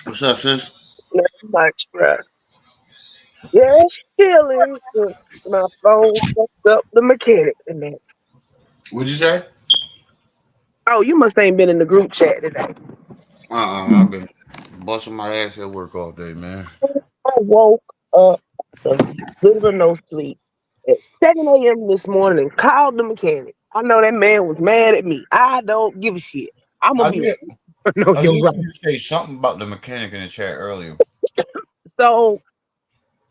What's up, sis? Not much, bro. Just chilling. My phone fucked up the mechanic and that. What'd you say? Oh, you must ain't been in the group chat today. I've been busting my ass at work all day, man. I woke up the good of no sleep at 7 a.m. this morning and called the mechanic. I know that man was mad at me. I don't give a shit. I'm I gonna be did. no, I you're did right. see you say something about the mechanic in the chat earlier. So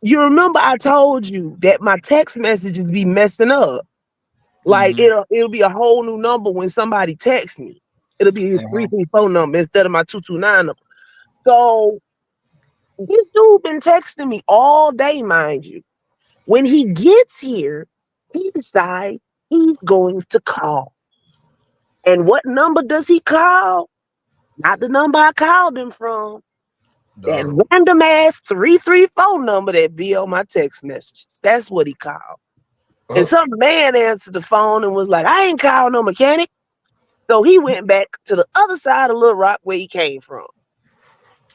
you remember I told you that my text messages be messing up. Like Mm-hmm. it'll be a whole new number when somebody texts me. It'll be his Uh-huh. 334 number instead of my 229 number. So this dude been texting me all day, mind you. When he gets here, he decides he's going to call. And what number does he call? Not the number I called him from. That The random ass 334 number that be on my text messages. That's what he called. And uh, some man answered the phone and was like, I ain't called no mechanic. So he went back to the other side of Little Rock where he came from.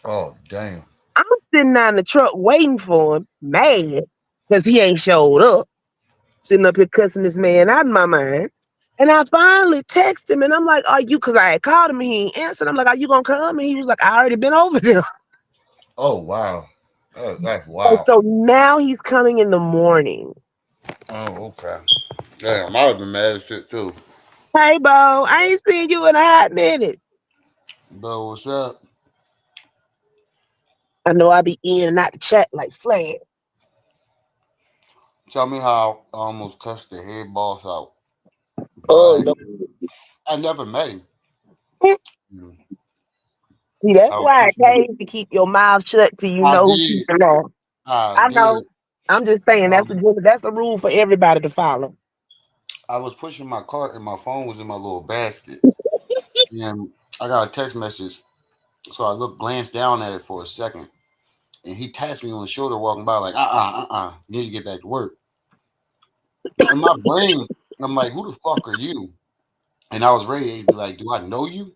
oh damn. I'm sitting down in the truck waiting for him, mad, because he ain't showed up. Sitting up here cussing this man out in my mind. And I finally text him and I'm like, are you, because I had called him and he ain't answered. I'm like, are you going to come? And he was like, I already been over there. Oh wow. That's And wild. so now he's coming in the morning. Oh okay. Damn, I would have been mad as shit too. Hey, Bo, I ain't seen you in a hot minute. But what's up? I know I be in and out the chat like flag. Tell me how I almost cussed the head boss out, but Oh, no. I never met him. Mm. See, that's I was why it pushing him. pays to keep your mouth shut till you I know who did. people are. I I know. did. I'm just saying Um, that's a rule for everybody to follow. I was pushing my cart and my phone was in my little basket. And I got a text message. So I glanced down at it for a second. And he tapped me on the shoulder walking by, like, you need to get back to work. In my brain, I'm like, who the fuck are you? And I was ready to be like, do I know you?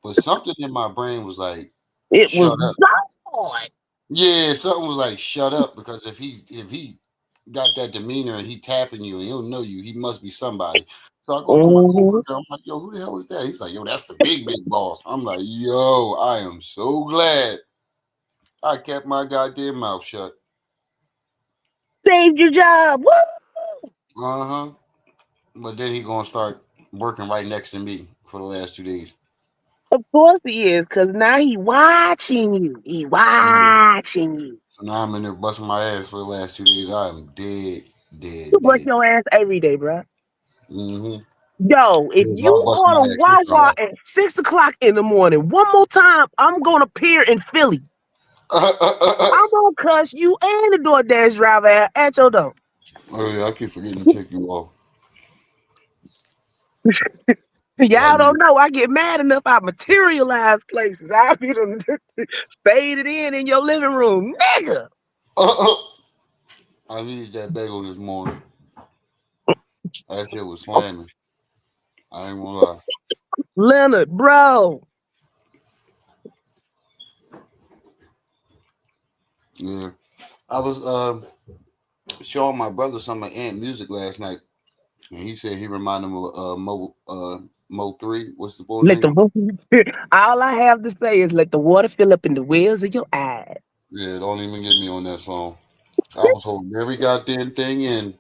But something in my brain was like, It was shut up. God. Yeah, something was like, shut up. Because if he got that demeanor and he tapping you and he don't know you, he must be somebody. So I go to my Mhm. coworker. I'm like, yo, who the hell is that? He's like, yo, that's the big boss. I'm like, yo, I am so glad I kept my goddamn mouth shut. Saved your job. Woo! Uh huh. But then he gonna start working right next to me for the last 2 days. Of course he is, because now he watching you. He Yeah. watching you. So now I'm in there busting my ass for the last 2 days. I am dead, You dead, brush dead. your ass every day, bro. Mm-hmm. Yo, if Yeah, you I'll bust my order ass with Wawa at 6 o'clock in the morning, one more time, I'm gonna appear in Philly. y'all. I'm gonna cuss you and the DoorDash driver at your door. Oh yeah, I keep forgetting to check you off. Yeah, I Y'all need. don't know. I get mad enough. I materialize places. I be done faded in your living room, nigga. I needed that bagel this morning. That shit was slamming. I ain't gonna lie. Leonard, bro. Yeah, I was showing my brother some of Ant music last night, and he said he reminded him of Mo 3. What's the boy Let the name? all I have to say is let the water fill up in the wells of your eyes. Yeah, don't even get me on that song. I was holding every goddamn thing in,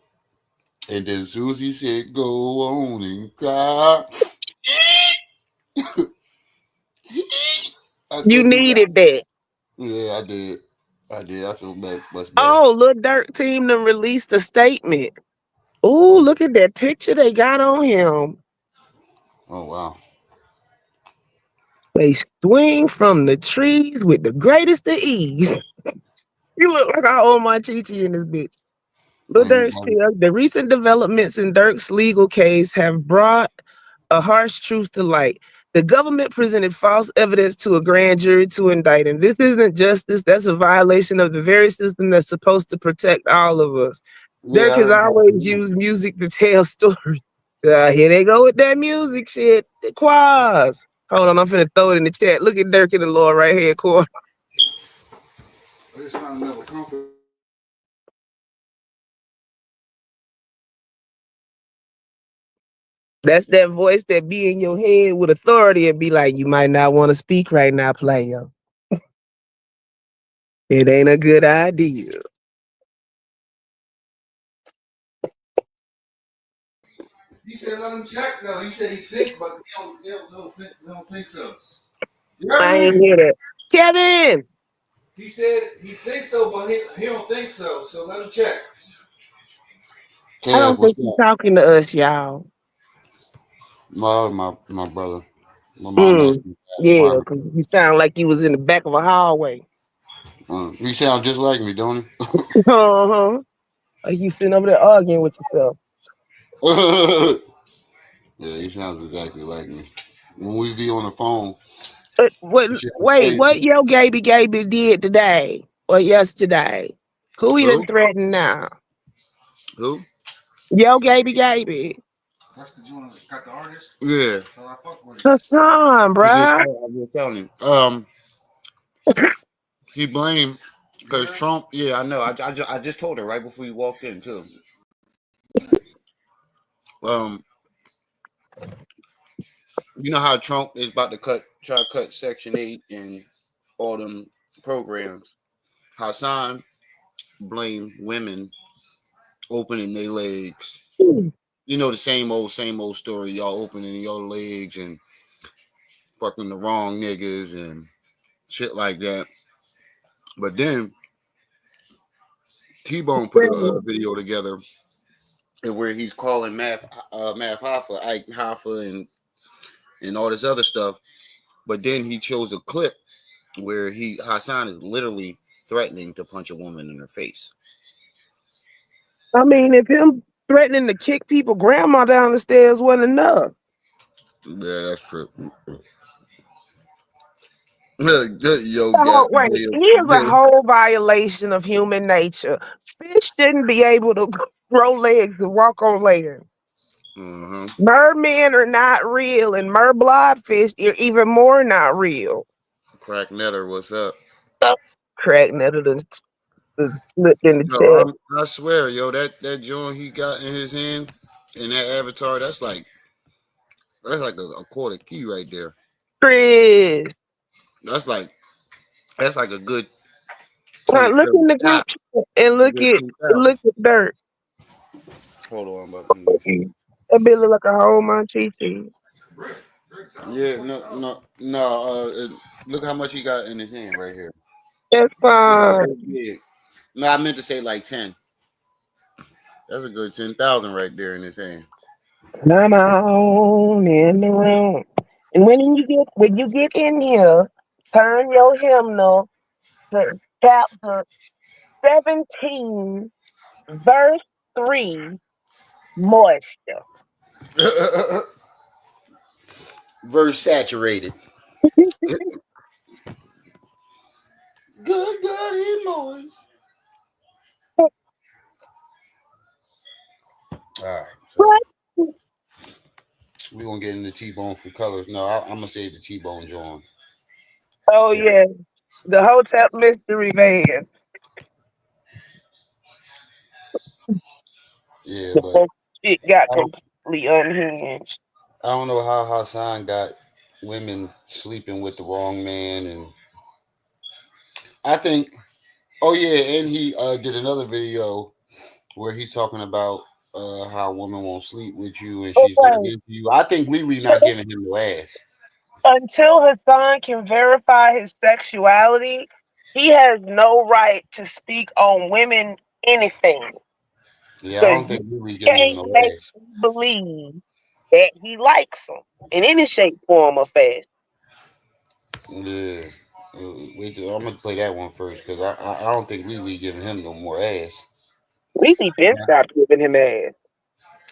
and then Susie said, "Go on and cry." I You couldn't do that. needed that. Yeah, I did. I did. I feel bad, much better. Oh, Lil Durk team done released a statement. Ooh, look at that picture they got on him. Oh wow. They swing from the trees with the greatest of ease. You look like I own my Chi in this bitch. Lil Ain't Durk nobody. says the recent developments in Durk's legal case have brought a harsh truth to light. The government presented false evidence to a grand jury to indict him. This isn't justice. That's a violation of the very system that's supposed to protect all of us. Yeah, Dirk I has heard that from always you. used music to tell stories. Here they go with that music shit. The Quaz. Hold on, I'm finna throw it in the chat. Look at Dirk in the lower right hand corner. I just found another comfort. That's that voice that be in your head with authority and be like, you might not want to speak right now, player. It ain't a good idea. He said let him check though. He said he think, but he don't think so. You heard I ain't me? hear that. Kevin, He said he thinks so, but he don't think so. So let him check. I Kev, don't what's think he's up? talking to us, y'all. My brother. My mom asked Mm. me Yeah, that. because you sound like you was in the back of a hallway. He sound just like me, don't Uh-huh. Like you sitting over there arguing with yourself. he? Yeah, he sounds exactly like me. When we be on the phone, he sounds Wait, what crazy. yo Gaby did today or yesterday? Who he done Who? threatened now? Who? Yo Gaby. That's the joint that got the artist. Yeah. So I fuck with him. Hassan, He just, bruh. I just telling him. He blamed because Trump. Yeah, I know. I just told her right before you walked in too. Um, you know how Trump is about to try to cut Section 8 and all them programs. Hassan blamed women opening their legs. You know the same old story. Y'all opening your legs and fucking the wrong niggas and shit like that. But then T-Bone put a video together where he's calling Math Hoffa, Ike Hoffa, and all this other stuff. But then he chose a clip where Hassan is literally threatening to punch a woman in her face. I mean, if him threatening to kick people grandma down the stairs wasn't enough. Yeah, that's true. Yo, Oh, Gap. wait, Yeah, here's a yeah. whole violation of human nature. Fish shouldn't be able to grow legs and walk on land. Uh-huh. Mermen are not real, and merblodfish are even more not real. Crack Netter, what's up? Oh, crack netted and slipped in the Yo, chest. I swear, yo, that joint he got in his hand in that avatar, that's like a quarter key right there. Chris, That's like a good 20, look 30 in the group top. chat and A good 2,000. look at dirt. Hold on, but let me see. That bitch look like a whole monchichi. Yeah, no. Look how much he got in his hand right here. That's It's like fine. this big. No, I meant to say like 10. That's a good 10,000 right there in his hand. Come on in the room. And when you get in here, turn your hymnal to chapter 17, verse 3, moisture. Verse saturated. Good God, he moist. All right, so What? we're gonna get into T-Bone for colors. No, I'm gonna say the T-Bone John. Oh For, yeah, the Hotel Mystery Van. yeah, The but whole shit got I don't, completely unhinged. I don't know how Hassan got women sleeping with the wrong man, and I think, oh yeah, and he did another video where he's talking about how a woman won't sleep with you and she's not Okay. into you. I think Lily not giving him no ass. Until Hassan can verify his sexuality, he has no right to speak on women anything. Yeah, I Because don't you think Lily giving him can't no make ass. me believe that he likes them in any shape, form, or fashion. Yeah. I'm gonna play that one first because I don't think Lily giving him no more ass. Lily been Yeah. stopped giving him ass.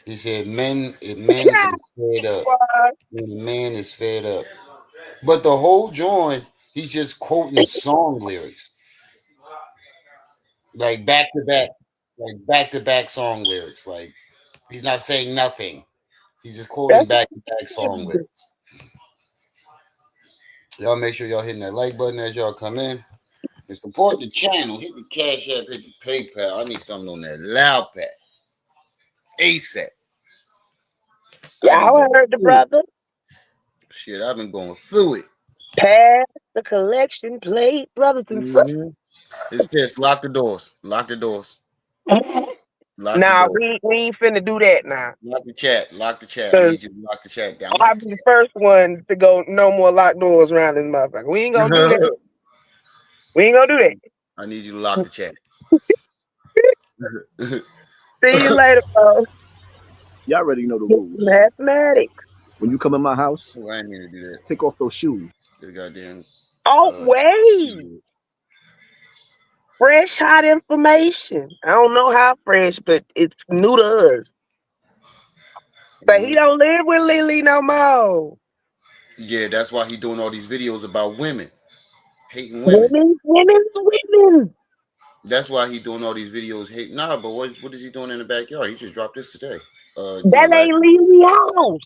He said men is fed up. Squad. When a man is fed up. But the whole joint, he's just quoting song lyrics. Like back to back song lyrics. Like he's not saying nothing. He's just quoting That's back to back what song lyrics. Y'all make sure y'all hitting that like button as y'all come in. And support the channel. Hit the Cash App, hit the PayPal. I need something on that loud pad. ASAP. I've been Y'all going heard the through it. brother. Shit, I've been going through it. Pass the collection plate, brothers and sisters. Mm-hmm. It's this. Lock the doors. Lock the doors. Lock the Now door. we ain't finna do that now. Lock the chat. Lock the chat. I Cause need you to lock the chat down. I'll Lock be the first one to go no more locked doors around this motherfucker. We ain't gonna do that. the We ain't gonna do I need you to lock the chat. that. See you later, bro. Y'all already know the rules. Mathematics. When you come in my house, Oh, I ain't mean to do that. take off those shoes. The goddamn. Oh, Uh, wait. Fresh, hot information. I don't know how fresh, but it's new to us. But he don't live with Lily no more. yeah, that's why he doing all these videos about women, hating women. Women, women, women. That's why he doing all these videos. Hating. Nah, but what is he doing in the backyard? He just dropped this today. That Last. ain't Lily house.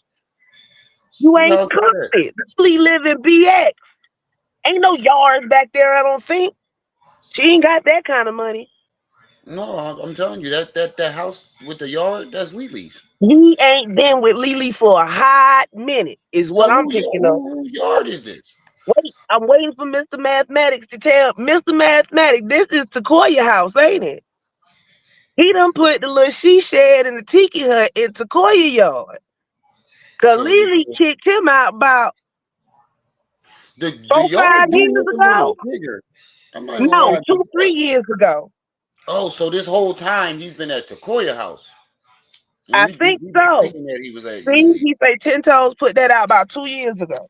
You Who ain't house is cooked that? it. Lily live in BX. Ain't no yards back there, I don't think. She ain't got that kind of money. No, I'm telling you that house with the yard, that's Lily's. He ain't been with Lily for a hot minute, is what So I'm picking up. who yard is this? Wait, I'm waiting for Mr. Mathematics to tell Mr. Mathematics this is Takoya house, ain't it? He done put the little she shed and the tiki hut in Takoya yard. Cause So Lily kicked him out about the four, yard five do years look a little ago. bigger. I'm not gonna No, lie. 2, 3 years ago. Oh, so this whole time he's been at Takoya house. And I we think been so. thinking that he was at See, Lily. he say 10 toes put that out about 2 years ago.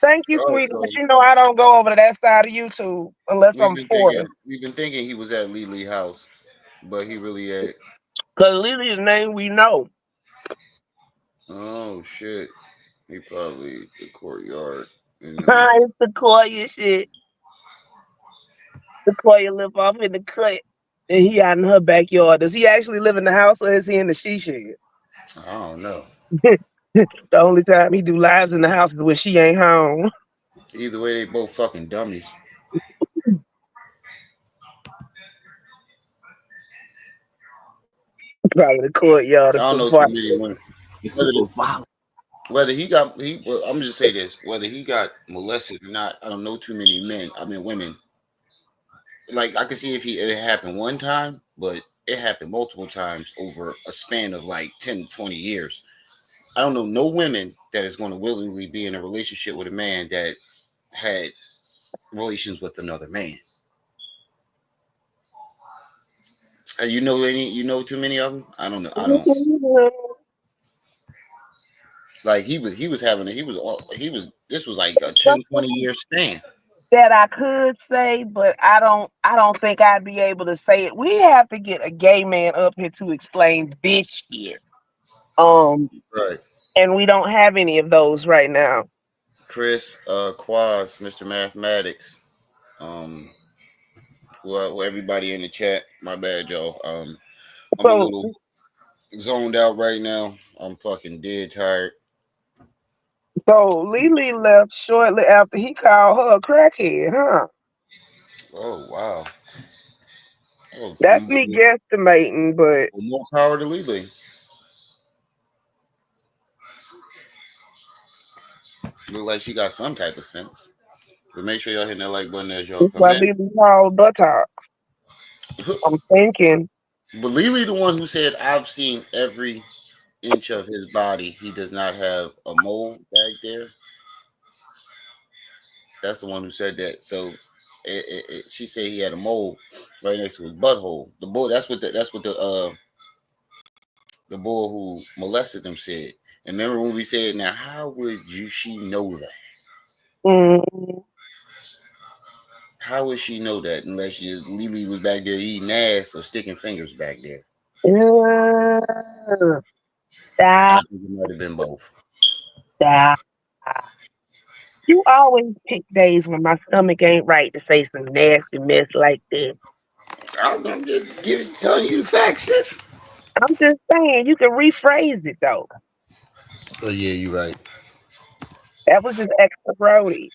Thank you, Oh, sweetie. so But you know I don't go over to that side of YouTube unless I'm forced. we've been thinking he was at Lily house, but he really at. Cause Lily's name we know. Oh shit, he probably the courtyard in the. It's Sequoia shit. Sequoia live off in the cut. And he out in her backyard. Does he actually live in the house or is he in the she shed? I don't know. The only time he do lives in the house is when she ain't home. Either way, they both fucking dummies. Probably the courtyard I of don't the know too many apartment. women. It's Whether super violent. whether he got he. Well, I'm just say this: whether he got molested or not, I don't know too many men. I mean, women. Like I can see if it happened one time, but it happened multiple times over a span of like 10 to 20 years. I don't know no women that is going to willingly be in a relationship with a man that had relations with another man. You know any? You know too many of them? I don't know. I don't. Like he was having he was this was like a 10, 20 year span. That I could say, but I don't think I'd be able to say it. We have to get a gay man up here to explain this shit. Um, Right. and we don't have any of those right now. Chris, Quaz, Mr. Mathematics, um, well, everybody in the chat. My bad, y'all. I'm a So little zoned out right now. I'm fucking dead tired. so Lily left shortly after he called her a crackhead, huh? Oh wow. Oh, That's me guesstimating, but more power to Lele. Look like she got some type of sense. But make sure y'all hit that like button as y'all it's come why in. Lily called buttock. I'm thinking. But Lele, the one who said, "I've seen every inch of his body. He does not have a mole back there." That's the one who said that. So she said he had a mole right next to his butthole. The boy, that's what the boy who molested him said. And remember when we said, now how would she know that? Mm, How would she know that unless Lily was back there eating ass or sticking fingers back there? uh, I da, think it might have been both. da. You always pick days when my stomach ain't right to say some nasty mess like this. I'm just telling you the facts, sis. I'm just saying, you can rephrase it though. Oh yeah, you're right. That was just extra grody.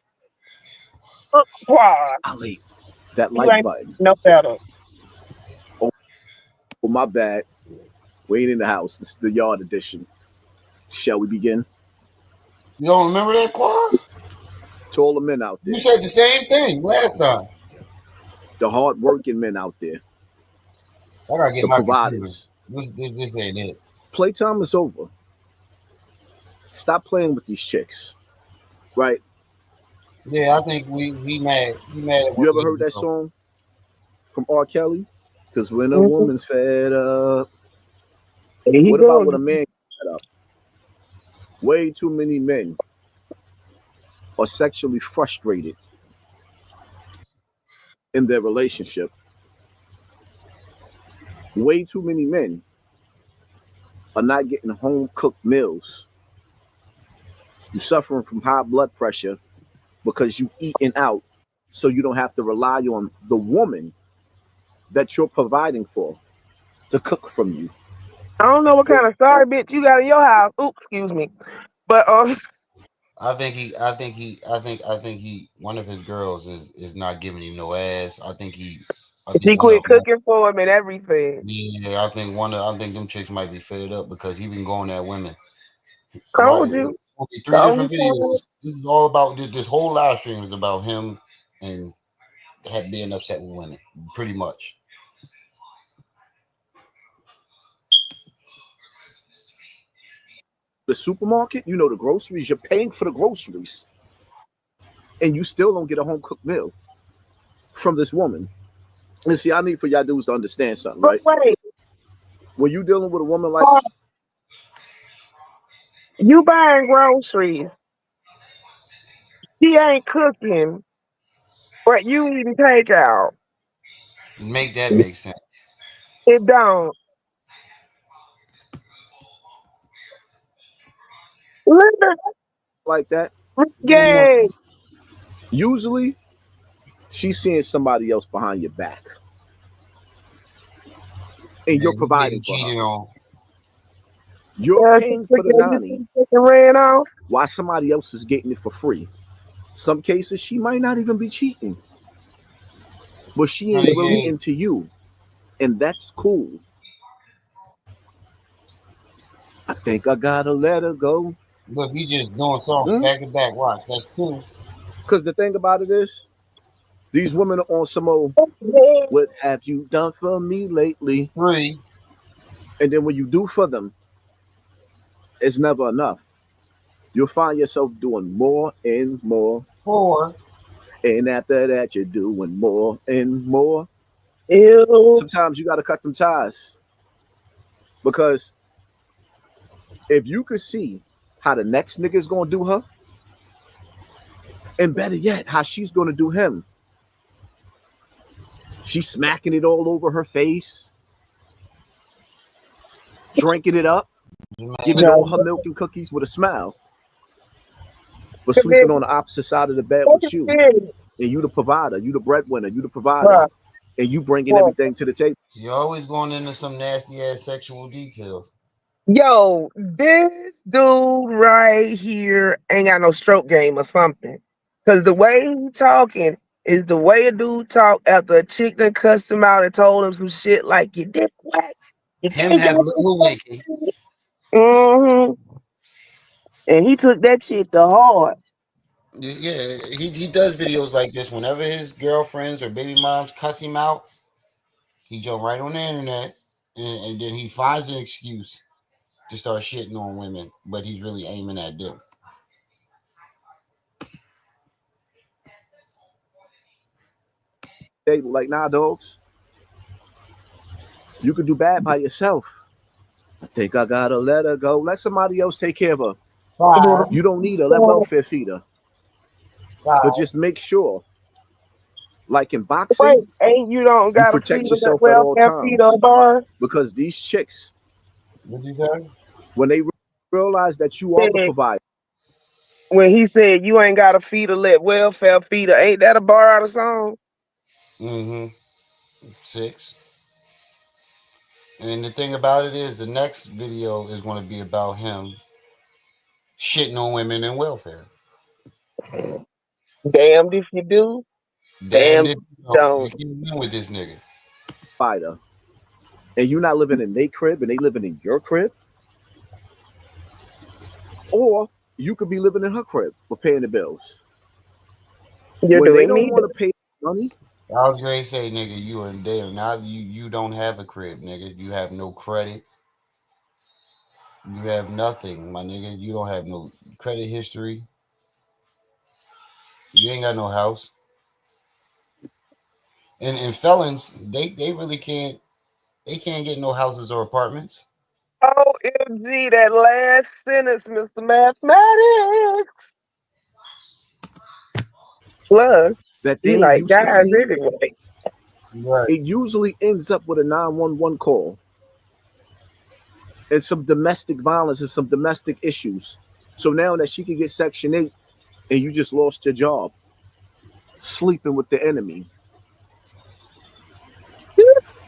Quad. Ali, that You like ain't button. no better. Oh, my bad. We ain't in the house. This is the yard edition. Shall we begin? You don't remember that, Quaz? To all the men out You there, said the same thing last time. the hard-working men out there, I gotta get the my computer. providers. This ain't it. Playtime is over. Stop playing with these chicks, right? Yeah, I think we mad. We mad at You one ever of heard the that girls. song from R. Kelly? Because when a Mhm. woman's fed up, There you what about go. when a man gets fed up? Way too many men are sexually frustrated in their relationship. Way too many men are not getting home cooked meals. You're suffering from high blood pressure because you eating out so you don't have to rely on the woman that you're providing for to cook from you. I don't know what kind of sorry bitch you got in your house. Oops, excuse me. But I think he. One of his girls is not giving him no ass. I think she one quit of them. cooking for him and everything. Yeah, I think them chicks might be fed up because he been going at women. Right, Told you. it's gonna be three Told different you. videos. This is all about this whole live stream is about him and have being upset with women, pretty much. The supermarket, the groceries, you're paying for the groceries and you still don't get a home cooked meal from this woman. And see, I need for y'all dudes to understand something, But right? wait, When you dealing with a woman like uh, you buying groceries. She ain't cooking, but you eating takeout. Make that make sense. It don't. Linda like that, Yeah, gay. usually she's seeing somebody else behind your back and you're and you providing getting for her. cheated on. You're She paying for the forget nanny you ran off. while somebody else is getting it for free. Some cases she might not even be cheating, but she ain't really Renegade. into you. And that's cool. I think I gotta let her go. Look, he just doing songs Mm? back to back. Watch, that's two, Because the thing about it is, these women are on some old, what have you done for me lately? three, And then when you do for them, it's never enough. You'll find yourself doing more and more. four. And after that, you're doing more and more. Ew. Sometimes you got to cut them ties because if you could see how the next nigga's going to do her, and better yet, how she's going to do him, she's smacking it all over her face, drinking it up, giving Man, all No. her milk and cookies with a smile, but Come here. sleeping on the opposite side of the bed Take with a you. spirit. And you the provider, you the breadwinner, you the provider, Bruh. and you bringing Bruh. everything to the table. you're always going into some nasty ass sexual details. Yo, this dude right here ain't got no stroke game or something. Cause the way he talking is the way a dude talk after a chick done cussed him out and told him some shit like you dick whack. You Him can't have go to little Wicky. Mm-hmm. And he took that shit to heart. Yeah, he does videos like this whenever his girlfriends or baby moms cuss him out. He jump right on the internet and then he finds an excuse to start shitting on women, but he's really aiming at them. Like, nah, dogs, you can do bad by yourself. I think I gotta let her go. Let somebody else take care of her. Five, You don't need her. Let welfare feed her. But five. just make sure, like in Wait, boxing, ain't you don't you gotta feed protect her that yourself at all welfare feed or times. bar? Because these chicks, What you say? when they realize that you are the provider, When he said you ain't got to feed her, let welfare feed her. Ain't that a bar out of song? Mm-hmm. Six. And the thing about it is, the next video is going to be about him shitting on women and welfare. Damned if you do, Damn, damned this if you you don't. can't win with this nigga. Fighter, and you're not living in their crib and they living in your crib, or you could be living in her crib but paying the bills. You're When they doing don't me. want to pay money, I was ready to say, nigga, you are damn. Now you don't have a crib, nigga. You have no credit. You have nothing, my nigga. You don't have no credit history. You ain't got no house. And felons, they really can't. They can't get no houses or apartments. OMG, that last sentence, Mr. Mathematics. Plus, that you they like used to guys pay, anyway. Right. it usually ends up with a 911 call and some domestic violence and some domestic issues. So now that she can get Section 8 and you just lost your job, sleeping with the enemy,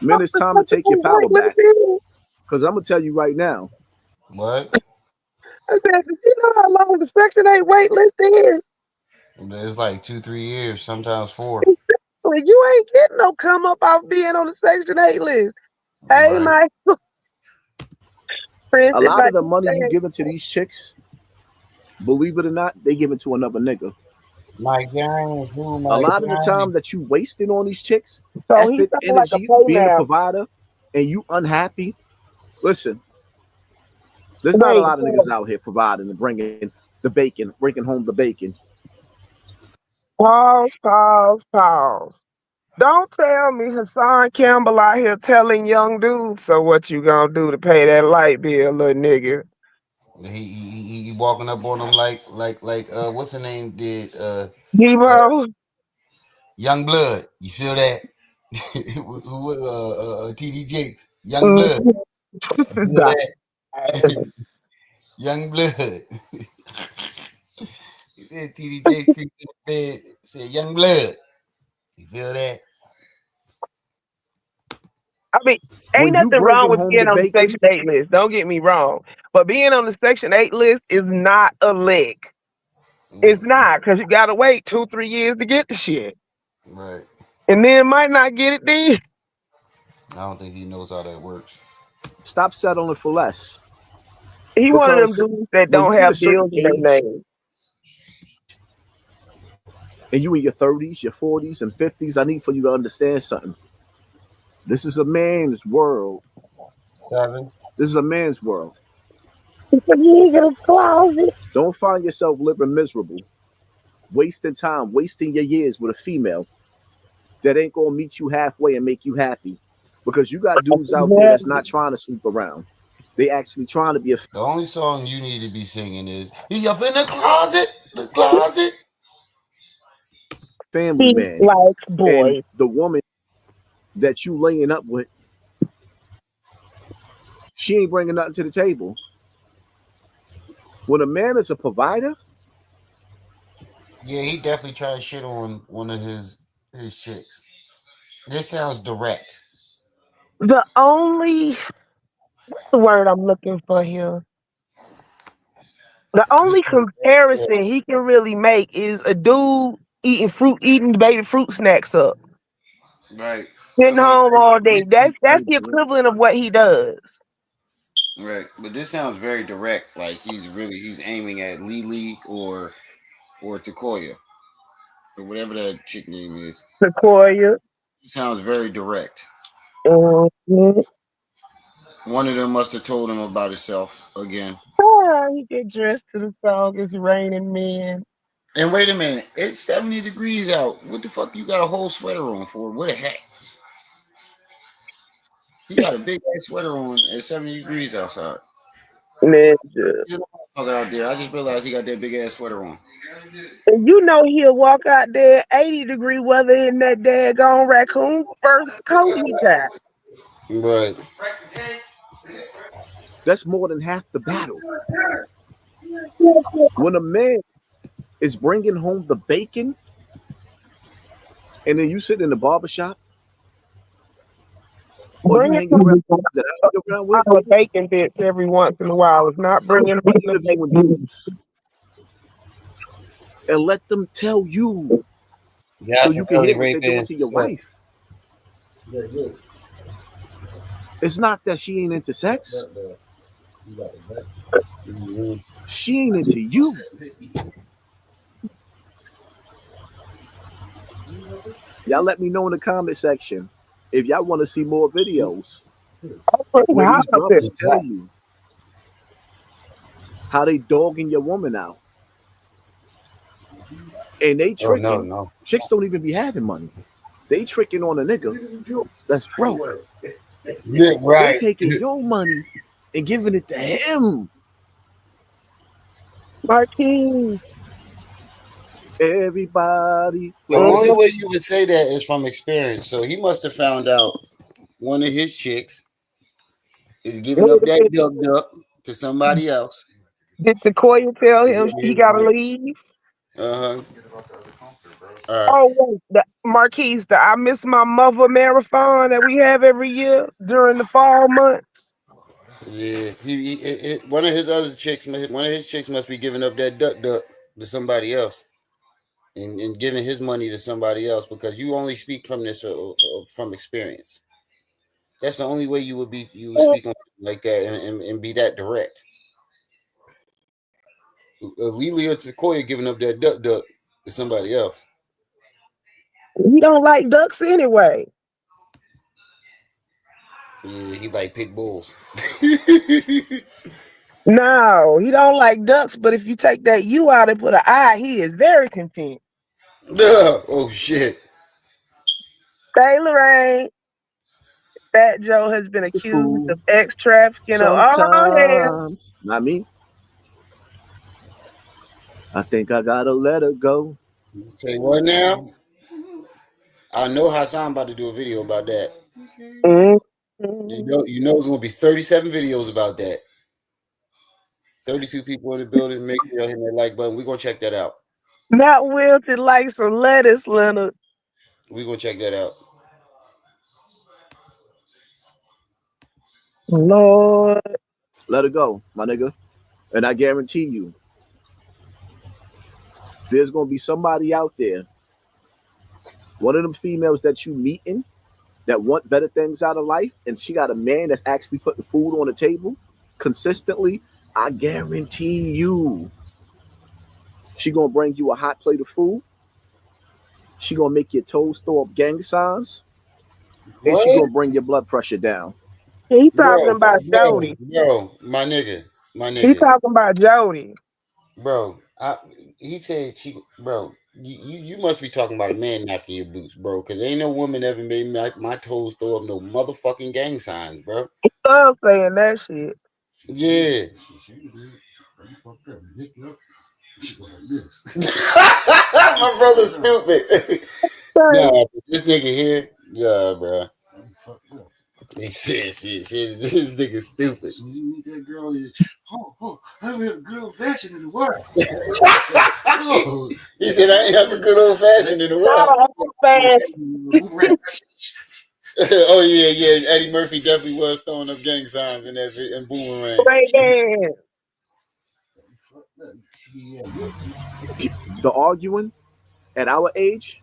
man, it's time to take your power back. Because I'm going to tell you right now, What? I said, "Did you know how long the Section 8 wait list is? It's like 2, 3 years, sometimes 4. Well, you ain't getting no come up off being on the Section 8 list. Hey, Right. my friends, a if lot I of the keep money you saying, giving to these chicks, believe it or not, they give it to another nigga. Mike James, who A Mike lot of the time James? that you wasting on these chicks, so he effort, sound like a energy, being a playground. provider, and you unhappy. Listen, there's not a Wait, lot of niggas out here providing and bringing the bacon, bringing home the bacon. pause, pause, pause. Don't tell me Hassan Campbell out here telling young dudes, so what you gonna do to pay that light bill, little nigga? He walking up on them like what's her name did uh Debo? Young Blood. You feel that? Who TD Jakes. Young Mm, Blood. You feel nah, that? Young Blood. TD Jakes creeped in the bed, said Young Blood. You feel that? I mean, ain't When you nothing wrong bringing with home being the on the bacon, Section 8 list. Don't get me wrong. But being on the Section 8 list is not a lick. It's Mm, not, because you got to wait 2, 3 years to get the shit. right. And then might not get it then. I don't think he knows how that works. stop settling for less. He one of them Because dudes that when you don't get a have certain bills in their age name. and you in your 30s, your 40s, and 50s, I need for you to understand something. This is a man's world. 7. This is a man's world. You ain't gonna closet. Don't find yourself living miserable, wasting time, wasting your years with a female that ain't gonna meet you halfway and make you happy. Because you got dudes out there that's not trying to sleep around. They actually trying to be a The only song you need to be singing is "He Up in the Closet." The closet. family He man. likes And boys. the woman that you laying up with, she ain't bringing nothing to the table. When a man is a provider, Yeah, he definitely tried to shit on one of his chicks. This sounds direct. The only what's the word I'm looking for here? The This only sounds comparison he can really make is a dude eating baby fruit snacks up, right. sitting That's what I'm home saying. all day. That's the I equivalent of what he does. Right, but this sounds very direct. Like he's aiming at Lily or Takoya or whatever that chick name is. Sequoia. It sounds very direct. Mhm. One of them must have told him about himself again. He get dressed to the song. It's raining men. And wait a minute, it's 70 degrees out. What the fuck you got a whole sweater on for? What a hat. He got a big ass sweater on at 70 degrees outside. Ninja. Get the fuck out there. I just realized he got that big ass sweater on. And you know he'll walk out there 80-degree weather in that daggone raccoon fur coat he got. Right. that's more than half the battle. When a man is bringing home the bacon, and then you sit in the barbershop, or you Bringing hanging around home that I hang around with, a bacon bits every once in a while is not I was bringing home the interviewing bacon. dudes. and let them tell you Yeah, so I you can can really hear what they're rape doing and to your fuck. wife. It's not that she ain't into sex. Mhm. She ain't into you. Y'all let me know in the comment section if y'all want to see more videos Pretty where hot these up there. brothers tell you how they dogging your woman out. And they Oh no, tricking. no. Chicks don't even be having money. They tricking on a nigga that's broke. Yeah, They right. taking your money and giving it to him. Marquis. Everybody. The Wait, what is only it? way you would say that is from experience. So he must have found out one of his chicks is giving up that duck duck to somebody else. Did Sequoia tell him he gotta leave? Uh huh. All right. Oh wait, the Marquise, the I Miss My Mother marathon that we have every year during the fall months. Yeah. One of his other chicks. One of his chicks must be giving up that duck duck to somebody else. And giving his money to somebody else because you only speak from this from experience. That's the only way you would speak on like that and be that direct. Lily or Sequoia giving up that duck duck to somebody else. We don't like ducks anyway. Yeah, he like pit bulls. No, he don't like ducks, but if you take that U out and put an I, he is very content. Oh shit. Say, Lorraine, Fat Joe has been The accused fool. of ex trafficking. Oh, hell. Sometimes, not me. I think I gotta let her go. Say what now? I know Hassan about to do a video about that. Mhm. You know it's gonna be 37 videos about that. 32 people in the building. Make sure y'all hit that like button. We're gonna check that out. Not wilted like some lettuce, Leonard. We're gonna check that out. Lord. Let her go, my nigga. And I guarantee you, there's gonna be somebody out there, one of them females that you meeting that want better things out of life, and she got a man that's actually putting food on the table consistently. I guarantee you, she gonna bring you a hot plate of food. She gonna make your toes throw up gang signs, and she What? gonna bring your blood pressure down. He talking Bro, about Jody. my He nigga, talking about Jody. bro. He said bro. You must be talking about a man knocking your boots, bro. Because ain't no woman ever made my toes throw up no motherfucking gang signs, bro. Love saying that shit. Yeah. My brother's stupid. Son, Nah, this nigga here, yeah, bro. He said shit. This nigga stupid. So you meet that girl, I have a good old fashioned in the world. He said I ain't have a good old fashioned in the world. oh, man. Oh yeah. Eddie Murphy definitely was throwing up gang signs in that in Boomerang. Man. The arguing at our age,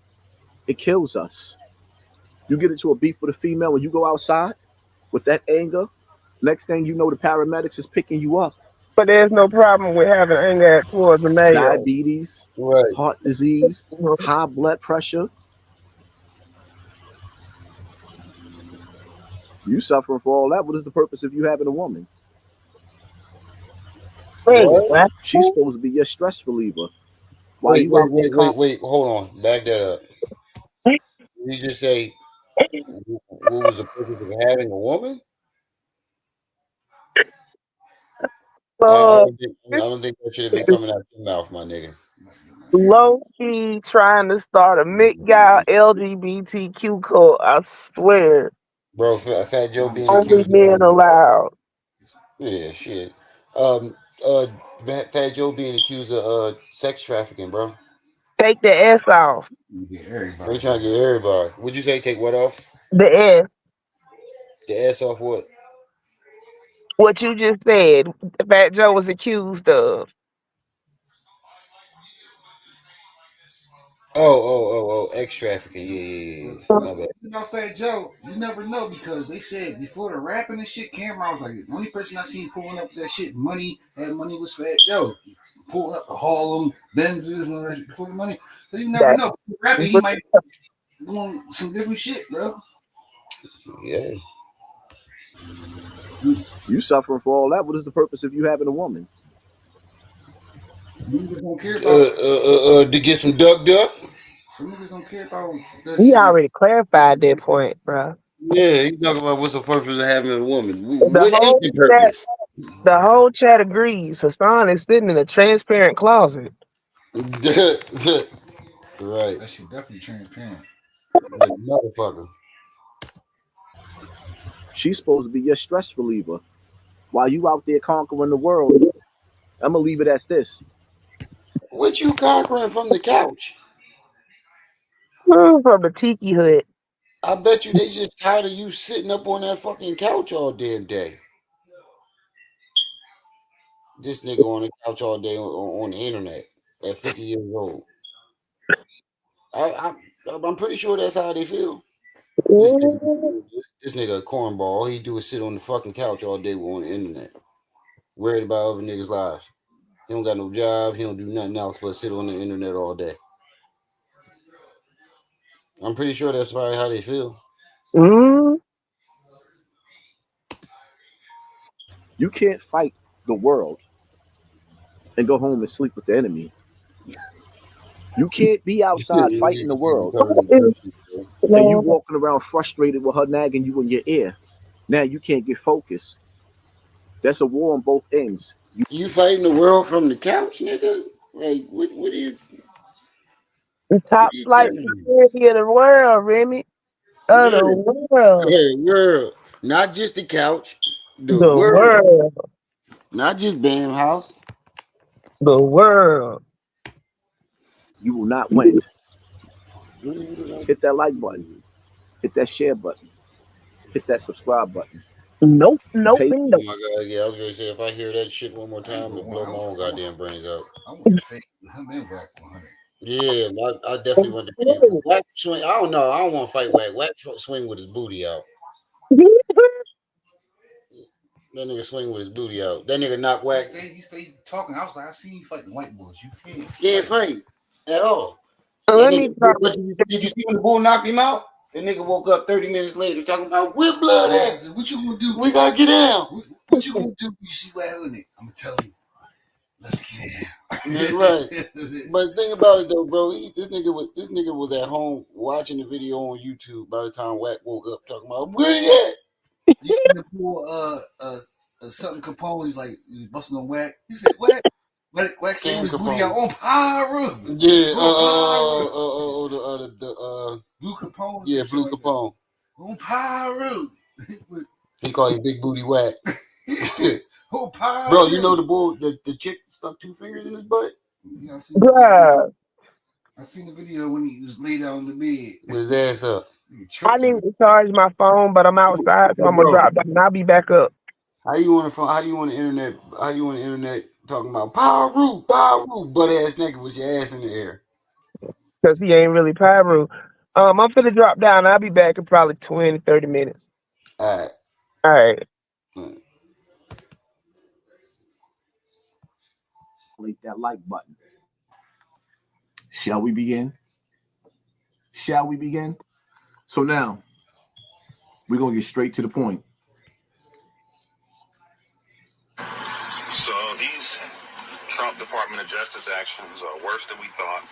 it kills us. You get into a beef with a female when you go outside with that anger. Next thing you know, the paramedics is picking you up. But there's no problem with having anger towards a male. Diabetes, Right. heart disease, high blood pressure. You suffering for all that. What is the purpose of you having a woman? Wait, What? what? She's supposed to be your stress reliever. While you out there Wait. Hold on. Back that up. Did you just say what was the purpose of having a woman? Uh, I don't think that should have been coming out your mouth, my nigga. low key trying to start a McGuire LGBTQ cult. I swear. Bro, Fat Joe being Only accused men of allowed. yeah, shit. Um, uh, Fat Joe being accused of sex trafficking, bro. Take the S off. They trying to get everybody. Would you say take what off? The S. The ass off what? What you just said, Fat Joe was accused of. X trafficking. Yeah. My bad. About Fat Joe, you never know because they said before the rapping and shit, Cameron was like the only person I seen pulling up that shit. Money was Fat Joe. Pulling up the Harlem Benzes and all that shit before the money. So you never know. Rapping, he might be doing some different shit, bro. Yeah. You suffering for all that. What is the purpose of you having a woman? Niggas don't care about To get some duck. Some niggas don't care about that He shit. already clarified that point, bro. Yeah, he's talking about what's the purpose of having a woman. The What is whole the chat, purpose? the whole chat agrees. Hassan is sitting in a transparent closet. Right. That shit definitely transparent. Like, motherfucker. She's supposed to be your stress reliever. While you out there conquering the world, I'm gonna leave it as this. What you conquering from the couch? From the tiki hut. I bet you they just tired of you sitting up on that fucking couch all damn day. This nigga on the couch all day on the internet at 50 years old. I'm pretty sure that's how they feel. This nigga a cornball. All he do is sit on the fucking couch all day on the internet, worried about other niggas' lives. He don't got no job. He don't do nothing else but sit on the internet all day. I'm pretty sure that's probably how they feel. Mm, You can't fight the world and go home and sleep with the enemy. You can't be outside fighting the world and you walking around frustrated with her nagging you in your ear. Now you can't get focused. That's a war on both ends. You fighting the world from the couch, nigga? Like, what are you? the top flight security of the world, Remy. Of the world. Hey, world. Not just the couch. The The world. world. Not just Bam House. The world. You will not win. Hit that like button. Hit that share button. Hit that subscribe button. Nope, nope, Pay- Oh nope. my god, yeah, I was gonna say if I hear that shit one more time, it'll blow my own goddamn brains out. I want the fake him and Wack 100. Yeah, I definitely want to Wack swing. I don't know. I don't want to fight Wack. Wack swing with his booty out. That nigga swing with his booty out. That nigga knock Wack. He stay talking. I was like, I seen you fighting white boys. You Can't fight at all. Let me try. But did you see when the bull knocked him out? The nigga woke up 30 minutes later talking about whip blood at. What you gonna do? We gotta get down. What you gonna do? You see what happened? I'm gonna tell you. Let's get down. That's right. But think about it though, bro. This nigga was at home watching the video on YouTube by the time Wack woke up talking about where you at? You see the poor something Capone, he's like he was busting on Wack. He said, Wack saying his booty out on Pyro. Yeah, Blue Capone. Yeah, Blue Capone. On Pyro. He called him Big Booty Wack. On Pyro. Bro, you know the chick stuck 2 fingers in his butt? Yeah, I seen the video when he was laid out on the bed. With his ass up. I need to charge my phone, but I'm outside, so I'm gonna drop down and I'll be back up. How you on the internet talking about power root, butt ass naked with your ass in the air? Because he ain't really Pyro. I'm finna drop down. I'll be back in probably 20, 30 minutes. All right. Click that like button. Shall we begin? So now, we're going to get straight to the point. So these Trump Department of Justice actions are worse than we thought.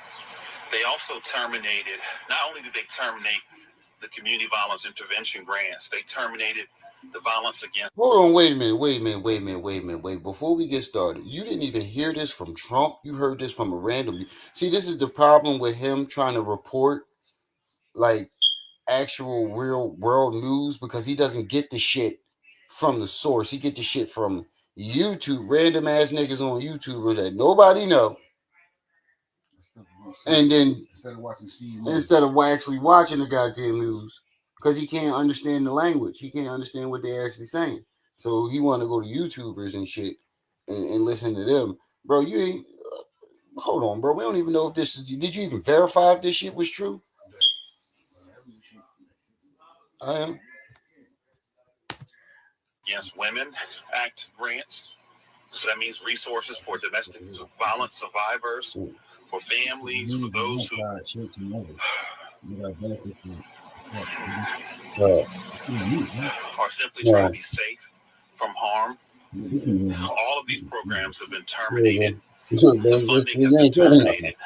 They also terminated, not only did they terminate the community violence intervention grants, they terminated the violence against... Hold on, wait a minute. Before we get started, you didn't even hear this from Trump. You heard this from a random... See, this is the problem with him trying to report, like, actual real world news, because he doesn't get the shit from the source. He get the shit from YouTube, random ass niggas on YouTube that nobody know. And then instead of actually watching the goddamn news, because he can't understand the language, he can't understand what they're actually saying. So he want to go to YouTubers and shit and listen to them, bro. You ain't Hold on, bro. We don't even know if this is. Did you even verify if this shit was true? I am. Against Women Act grants. So that means resources for domestic violence survivors, for families, for those who are simply trying to be safe from harm. All of these programs have been terminated. The funding has been terminated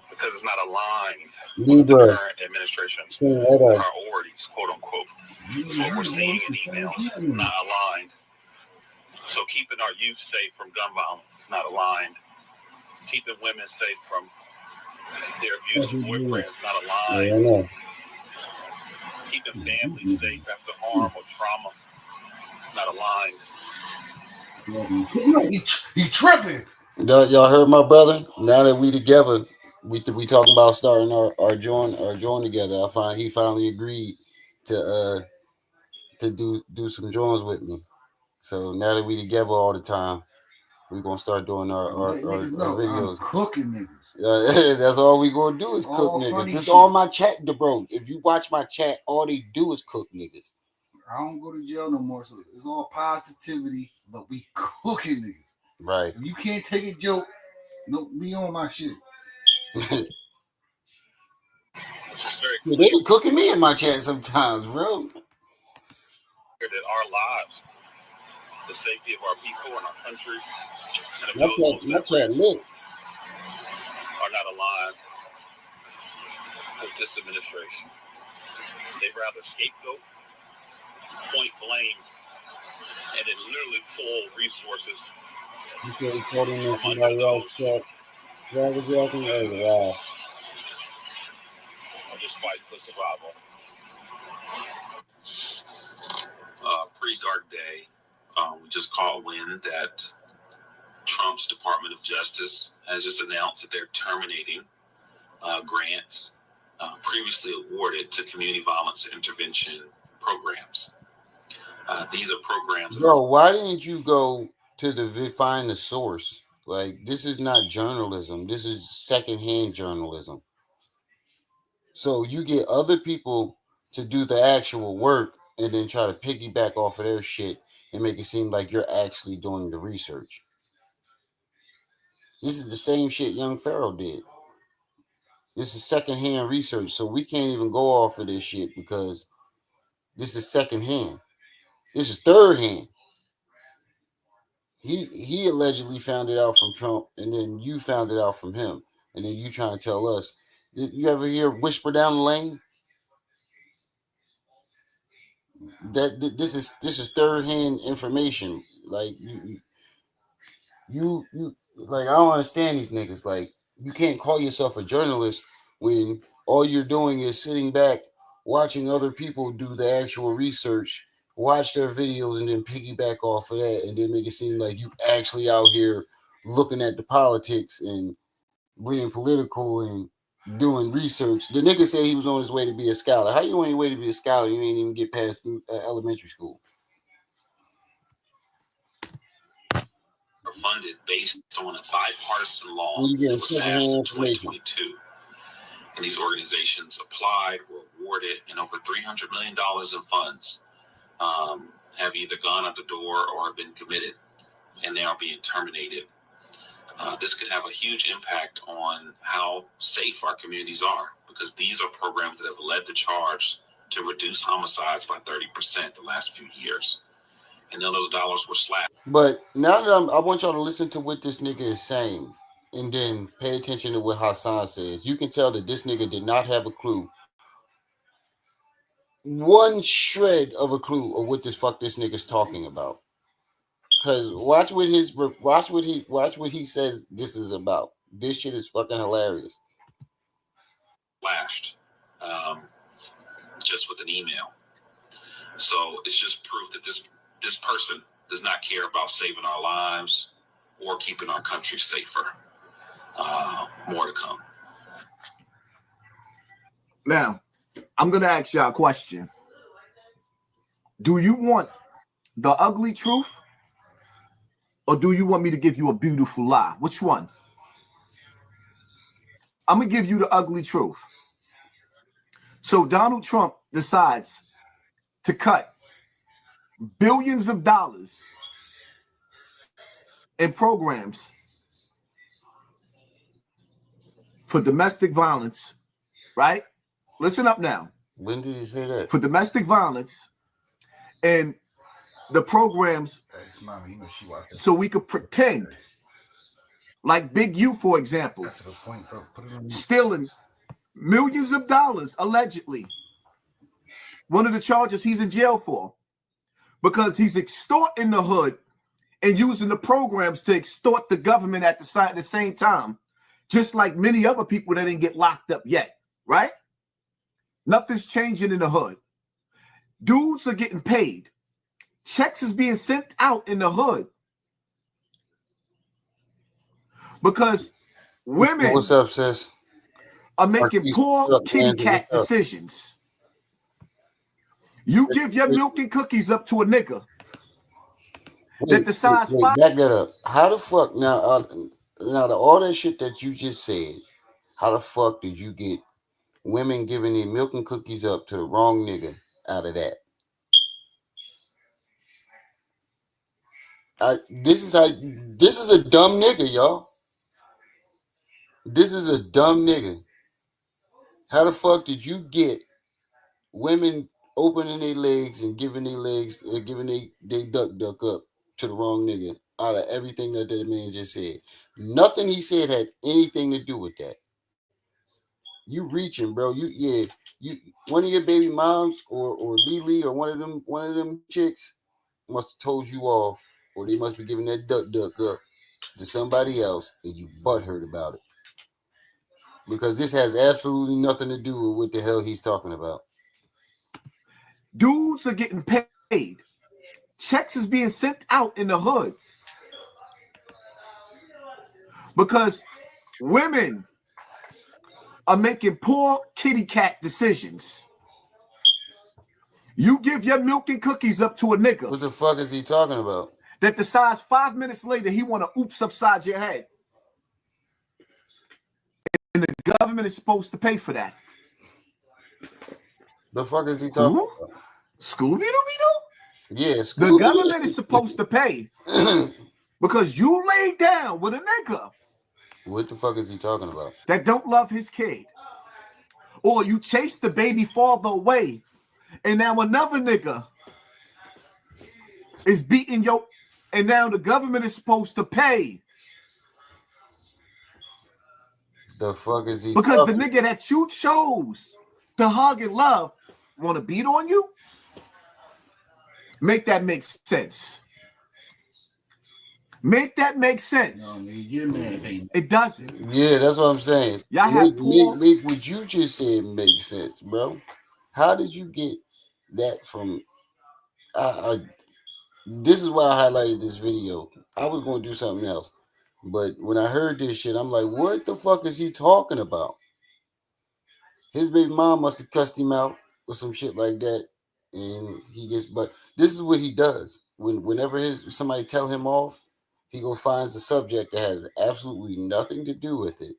because it's not aligned with the current administration's priorities, quote unquote. That's what we're seeing in emails, not aligned. So keeping our youth safe from gun violence is not aligned. Keeping women safe from their abusive boyfriends is not aligned. Keeping families safe after harm or trauma is not aligned. He tripping. Y'all heard my brother? Now that we together, we talking about starting our join together. He finally agreed to do some joins with me. So now that we together all the time, we're gonna start doing our videos. I'm cooking niggas. That's all we gonna do is cook niggas. This is all my chat, bro. If you watch my chat, all they do is cook niggas. I don't go to jail no more, so it's all positivity, but we cooking niggas. Right. If you can't take a joke, don't be on my shit. They be cooking me in my chat sometimes, bro. That our lives, the safety of our people and our country, and my chat lit. Are not aligned with this administration. They'd rather scapegoat, point blame, and then literally pull resources from under those or just fight for survival. Pretty dark day. We just caught wind that Trump's Department of Justice has just announced that they're terminating grants previously awarded to community violence intervention programs. These are programs. Bro, why didn't you go to find the source? Like, this is not journalism. This is secondhand journalism. So you get other people to do the actual work and then try to piggyback off of their shit and make it seem like you're actually doing the research. This is the same shit Young Pharaoh did. This is secondhand research, so we can't even go off of this shit because this is secondhand. This is third hand. He allegedly found it out from Trump, and then you found it out from him, and then you trying to tell us. Did you ever hear whisper down the lane? That this is third hand information. Like you like, I don't understand these niggas. Like, you can't call yourself a journalist when all you're doing is sitting back watching other people do the actual research, watch their videos, and then piggyback off of that, and then make it seem like you actually out here looking at the politics and being political and doing research. The nigga said he was on his way to be a scholar. How you on your way to be a scholar? You ain't even get past elementary school. Funded based on a bipartisan law that was passed in 2022. And these organizations applied, were awarded, and over $300 million in funds have either gone out the door or have been committed, and they are being terminated. This could have a huge impact on how safe our communities are, because these are programs that have led the charge to reduce homicides by 30% the last few years. And then those dollars were slapped. But now that I want y'all to listen to what this nigga is saying, and then pay attention to what Hassan says. You can tell that this nigga did not have a clue, one shred of a clue of what this nigga's talking about. Cause watch what he says this is about. This shit is fucking hilarious. Flashed, just with an email. So it's just proof that this person does not care about saving our lives or keeping our country safer. More to come. Now, I'm going to ask y'all a question. Do you want the ugly truth, or do you want me to give you a beautiful lie? Which one? I'm gonna give you the ugly truth. So Donald Trump decides to cut billions of dollars in programs for domestic violence, right? Listen up now. When did he say that? For domestic violence and the programs so we could pretend, like Big U, for example, stealing millions of dollars, allegedly. One of the charges he's in jail for, because he's extorting the hood and using the programs to extort the government at the same time, just like many other people that didn't get locked up yet, right? Nothing's changing in the hood. Dudes are getting paid. Checks is being sent out in the hood because women What's up, sis? Are making poor kitty cat decisions. You give your milk and cookies up to a nigga that the size 5. Back that up. How the fuck now? All that shit that you just said. How the fuck did you get women giving their milk and cookies up to the wrong nigga out of that? This is a dumb nigga, y'all. This is a dumb nigga. How the fuck did you get women opening their legs and giving their legs, giving they duck up to the wrong nigga out of everything that man just said? Nothing he said had anything to do with that. You reaching, bro. You one of your baby moms or Lily or one of them chicks must have told you off, or they must be giving that duck up to somebody else, and you butthurt about it. Because this has absolutely nothing to do with what the hell he's talking about. Dudes are getting paid. Checks is being sent out in the hood because women are making poor kitty cat decisions. You give your milk and cookies up to a nigga. What the fuck is he talking about? That decides 5 minutes later he want to oops upside your head. And the government is supposed to pay for that. The fuck is he talking about? Scooby-Doo? Yeah, The government is supposed to pay because you laid down with a nigga. What the fuck is he talking about? That don't love his kid. Or you chase the baby father away, and now another nigga is beating your, and now the government is supposed to pay. The fuck is he because the nigga that you chose to hug and love want to beat on you? Make that make sense. Make that make sense. No, you're mad. It doesn't. Yeah, that's what I'm saying. Y'all have make what you just said make sense, bro. How did you get that from? This is why I highlighted this video. I was going to do something else, but when I heard this shit, I'm like, what the fuck is he talking about? His baby mom must have cussed him out or some shit like that, and he gets. But this is what he does. Whenever somebody tell him off, he goes finds a subject that has absolutely nothing to do with it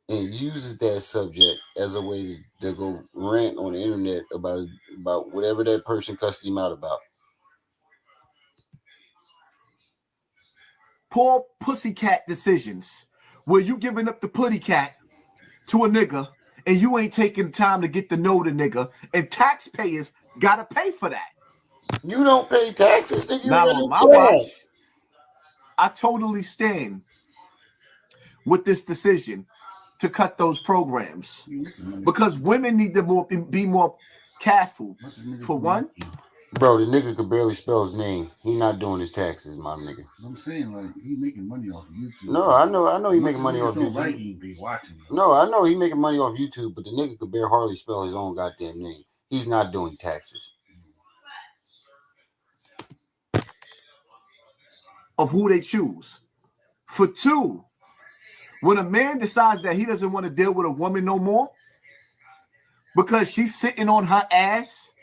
and uses that subject as a way to go rant on the internet about whatever that person cussed him out about. Poor pussycat decisions where you giving up the putty cat to a nigga and you ain't taking time to get to know the nigga, and taxpayers gotta pay for that. You don't pay taxes, nigga. Not on my watch. I totally stand with this decision to cut those programs because women need to be more careful. For one, bro, the nigga could barely spell his name. He not doing his taxes, my nigga. I'm saying, like, he making money off of YouTube. No, I know he making money off YouTube. Like he be watching. No, I know he making money off YouTube, but the nigga could hardly spell his own goddamn name. He's not doing taxes. Of who they choose. For two, when a man decides that he doesn't want to deal with a woman no more because she's sitting on her ass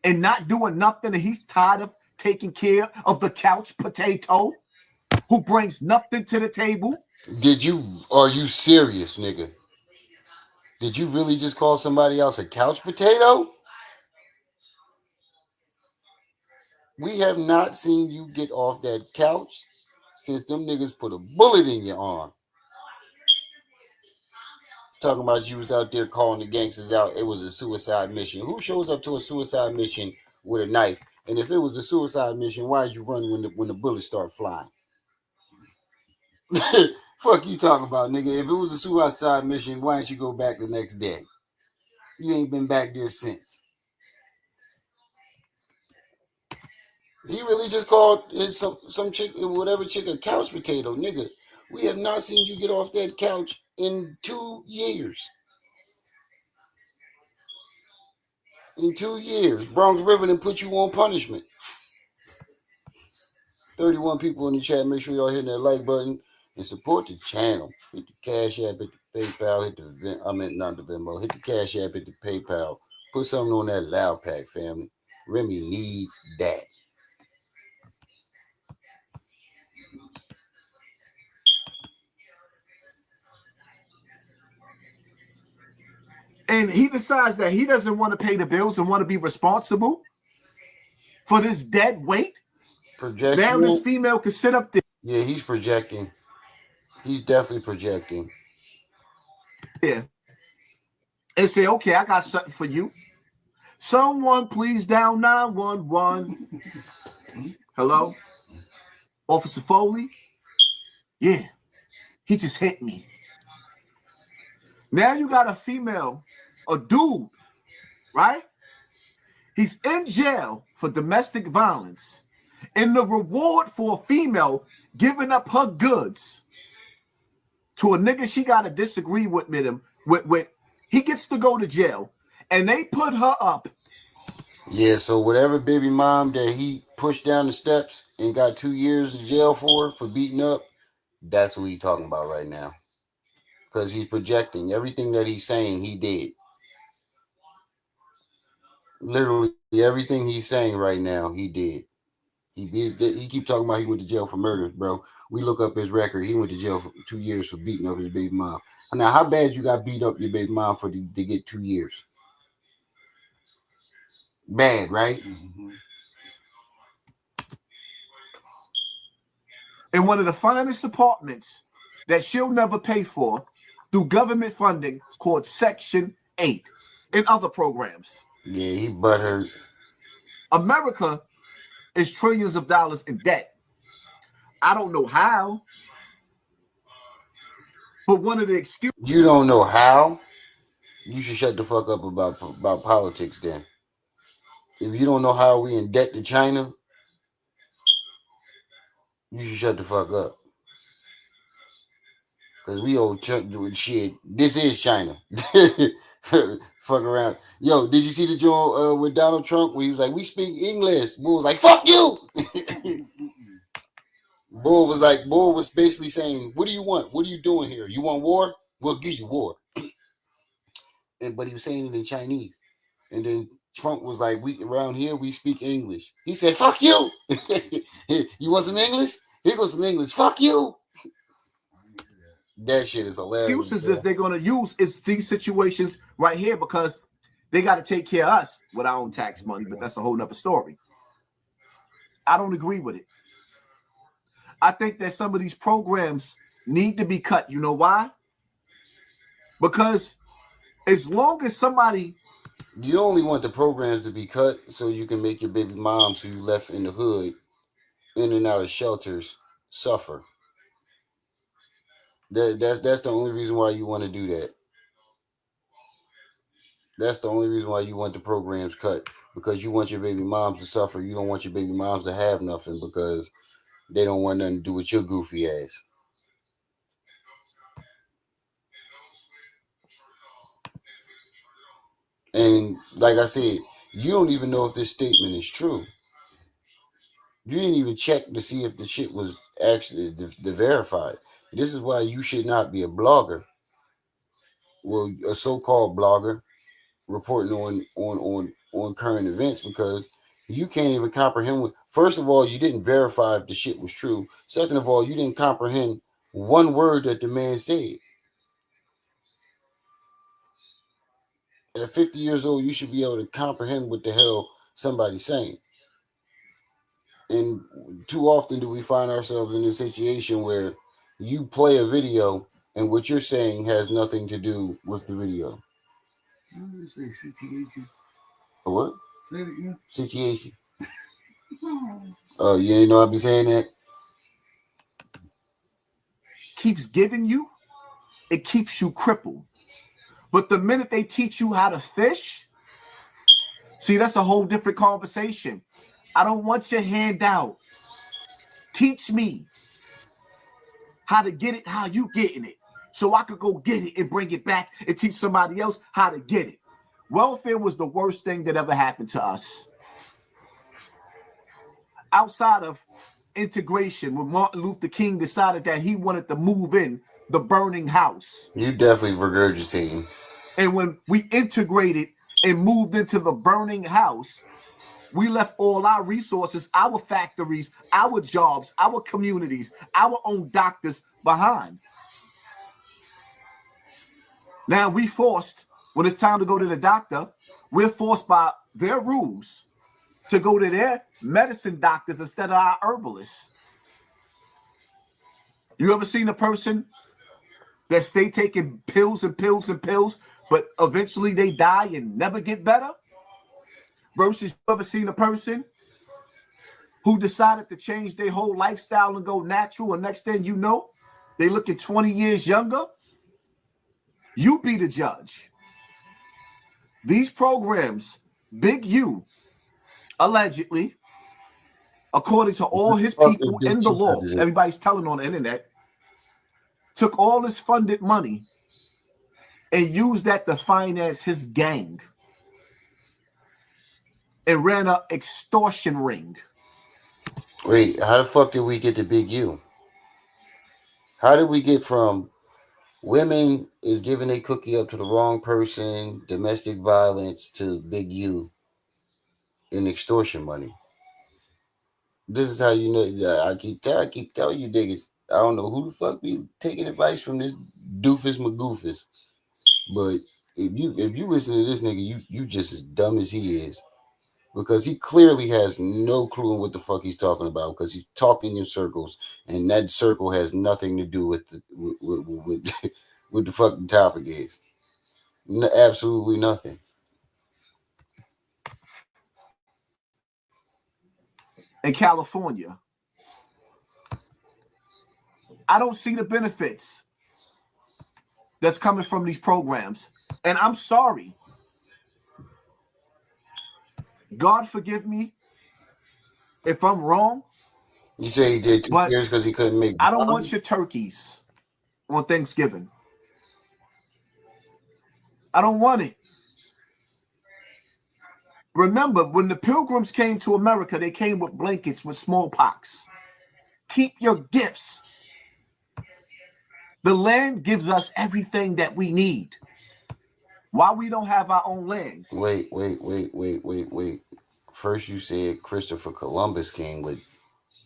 and not doing nothing, and he's tired of taking care of the couch potato who brings nothing to the table. Are you serious, nigga? Did you really just call somebody else a couch potato? We have not seen you get off that couch since them niggas put a bullet in your arm. Talking about you was out there calling the gangsters out. It was a suicide mission. Who shows up to a suicide mission with a knife? And if it was a suicide mission, why did you run when the bullets start flying? Fuck you talking about, nigga. If it was a suicide mission, why didn't you go back the next day? You ain't been back there since. He really just called some chick, whatever chick, a couch potato, nigga. We have not seen you get off that couch in 2 years. In 2 years, Bronx River done put you on punishment. 31 people in the chat. Make sure y'all hitting that like button and support the channel. Hit the Cash App, hit the PayPal, hit the not the Venmo. Hit the Cash App, hit the PayPal. Put something on that loud pack, family. Remy needs that. And he decides that he doesn't want to pay the bills and want to be responsible for this dead weight. Projection. Now this female can sit up there. Yeah, he's projecting. He's definitely projecting. Yeah. And say, okay, I got something for you. Someone please dial 911. Hello? Officer Foley? Yeah. He just hit me. Now you got a female, a dude, right? He's in jail for domestic violence. And the reward for a female giving up her goods to a nigga she got to disagree with him, with he gets to go to jail. And they put her up. Yeah, so whatever baby mom that he pushed down the steps and got 2 years in jail for beating up, that's who he's talking about right now. Because he's projecting everything that he's saying he did. Literally everything he's saying right now he did. He keep talking about he went to jail for murder, bro. We look up his record. He went to jail for 2 years for beating up his baby mom. Now, how bad you got beat up your baby mom for to get 2 years? Bad, right? Mm-hmm. In one of the finest apartments that she'll never pay for through government funding called Section 8 and other programs. Yeah, he butthurt. America is trillions of dollars in debt. I don't know how, but one of the excuses. You don't know how? You should shut the fuck up about politics then. If you don't know how we in debt to China, you should shut the fuck up. Because we owe shit. This is China. Fuck around. Yo, did you see the joint with Donald Trump where he was like, we speak English? Bull was like, fuck you! Bull was basically saying, what do you want? What are you doing here? You want war? We'll give you war. But he was saying it in Chinese. And then Trump was like, we around here, we speak English. He said, fuck you! You want some English? Here goes some English. Fuck you! That shit is hilarious. Excuses is they're going to use is these situations right here because they got to take care of us with our own tax money, but that's a whole nother story. I don't agree with it. I think that some of these programs need to be cut. You know why? Because as long as somebody... You only want the programs to be cut so you can make your baby moms who you left in the hood, in and out of shelters, suffer. That's the only reason why you want to do that. That's the only reason why you want the programs cut. Because you want your baby moms to suffer. You don't want your baby moms to have nothing because they don't want nothing to do with your goofy ass. And like I said, you don't even know if this statement is true. You didn't even check to see if the shit was actually the verified. This is why you should not be a blogger. Well, a so-called blogger reporting on current events because you can't even comprehend. First of all, you didn't verify if the shit was true. Second of all, you didn't comprehend one word that the man said. at 50 years old, you should be able to comprehend what the hell somebody's saying. And too often do we find ourselves in a situation where you play a video and what you're saying has nothing to do with the video. What did you say? Situation? A what? Say it again. Situation. Oh, you ain't know I be saying that? Keeps giving you, it keeps you crippled. But the minute they teach you how to fish, see, that's a whole different conversation. I don't want your handout. Teach me how to get it, how you getting it, so I could go get it and bring it back and teach somebody else how to get it. Welfare was the worst thing that ever happened to us. Outside of integration, when Martin Luther King decided that he wanted to move in the burning house. You definitely regurgitating. And when we integrated and moved into the burning house, we left all our resources, our factories, our jobs, our communities, our own doctors behind. Now we forced, when it's time to go to the doctor, we're forced by their rules to go to their medicine doctors instead of our herbalists. You ever seen a person that stay taking pills and pills and pills, but eventually they die and never get better? Versus you ever seen a person who decided to change their whole lifestyle and go natural, and next thing you know, they looking 20 years younger? You be the judge. These programs, Big U, allegedly, according to all his people in the law, everybody's telling on the internet, took all his funded money and used that to finance his gang and ran an extortion ring. Wait, how the fuck did we get to Big U? How did we get from women is giving a cookie up to the wrong person, domestic violence, to Big U and extortion money? This is how you know. I keep telling you niggas. I don't know who the fuck be taking advice from this doofus McGoofus, but if you listen to this nigga, you just as dumb as he is, because he clearly has no clue in what the fuck he's talking about, because he's talking in circles, and that circle has nothing to do with what the fucking topic is. Absolutely nothing. In California, I don't see the benefits that's coming from these programs. And I'm sorry. God forgive me if I'm wrong. You say he did 2 years because he couldn't make. I don't want your turkeys on Thanksgiving. I don't want it. Remember, when the Pilgrims came to America, they came with blankets with smallpox. Keep your gifts. The land gives us everything that we need. Why we don't have our own land? Wait. First you said Christopher Columbus came with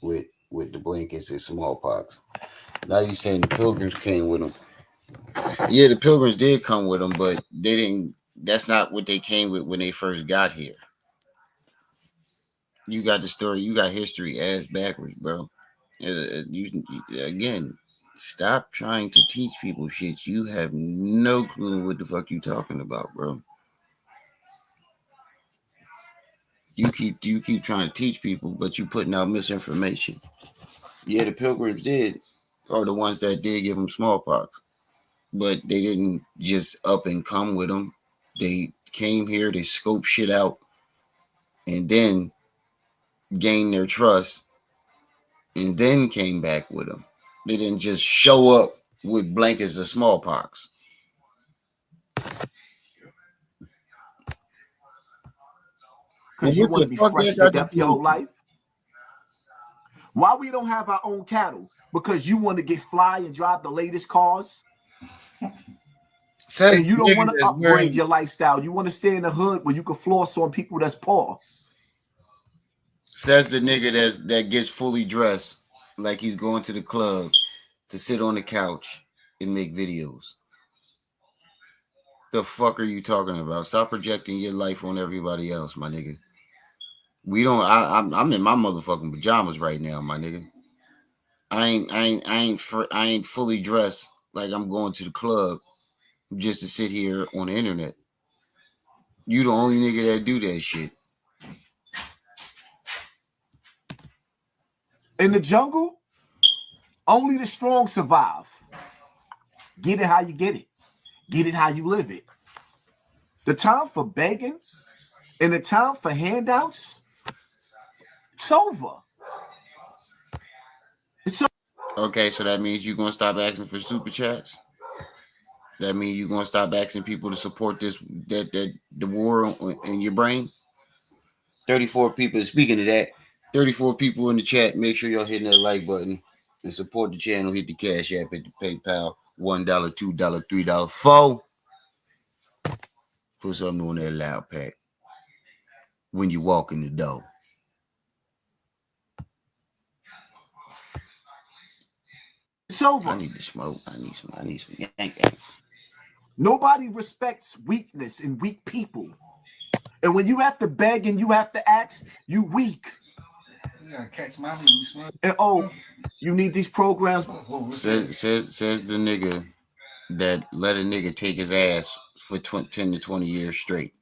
the blankets and smallpox. Now you saying the Pilgrims came with them. Yeah, the Pilgrims did come with them, but they didn't. That's not what they came with when they first got here. You got the story. You got history ass backwards, bro. Again, stop trying to teach people shit. You have no clue what the fuck you talking about, bro. You keep trying to teach people, but you putting out misinformation. Yeah, the Pilgrims are the ones that did give them smallpox, but they didn't just up and come with them. They came here, they scoped shit out, and then gained their trust, and then came back with them. They didn't just show up with blankets of smallpox. Because you want to be fresh to death your whole life? Why we don't have our own cattle? Because you want to get fly and drive the latest cars? And you don't want to upgrade your lifestyle. You want to stay in the hood where you can floss on people that's poor. Says the nigga that gets fully dressed like he's going to the club to sit on the couch and make videos. The fuck are you talking about? Stop projecting your life on everybody else, my nigga. We don't. I'm in my motherfucking pajamas right now, my nigga. I ain't fully dressed like I'm going to the club just to sit here on the internet. You the only nigga that do that shit. In the jungle, only the strong survive. Get it how you get it. Get it how you live it. The time for begging and the time for handouts, it's over. It's over. Okay, so that means you're gonna stop asking for super chats. That means you're gonna stop asking people to support that the war in your brain. 34 people. Speaking of that, 34 people in the chat. Make sure y'all hitting that like button and support the channel. Hit the Cash App, hit the PayPal. $1, $2, $3, $4. Put something on that loud pack when you walk in the door. It's over. I need to smoke. I need some yank. Nobody respects weakness and weak people. And when you have to beg and you have to ask, you weak. You gotta catch my when you smoke. And you need these programs. Says the nigga that let a nigga take his ass for 10 to 20 years straight.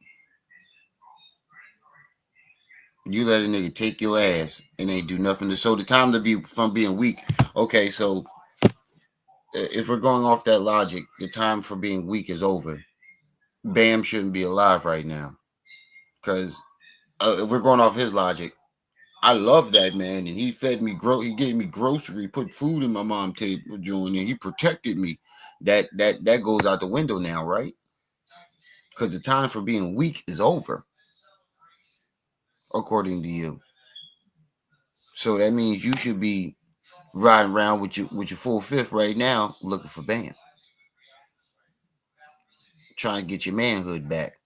You let a nigga take your ass and ain't do nothing. So the time to be from being weak. Okay, so if we're going off that logic, the time for being weak is over. Bam shouldn't be alive right now. Because if we're going off his logic, I love that man, and he fed me. He gave me grocery, put food in my mom's table, and he protected me. That goes out the window now, right? Because the time for being weak is over, according to you. So that means you should be riding around with your full fifth right now, looking for Bam, trying to get your manhood back.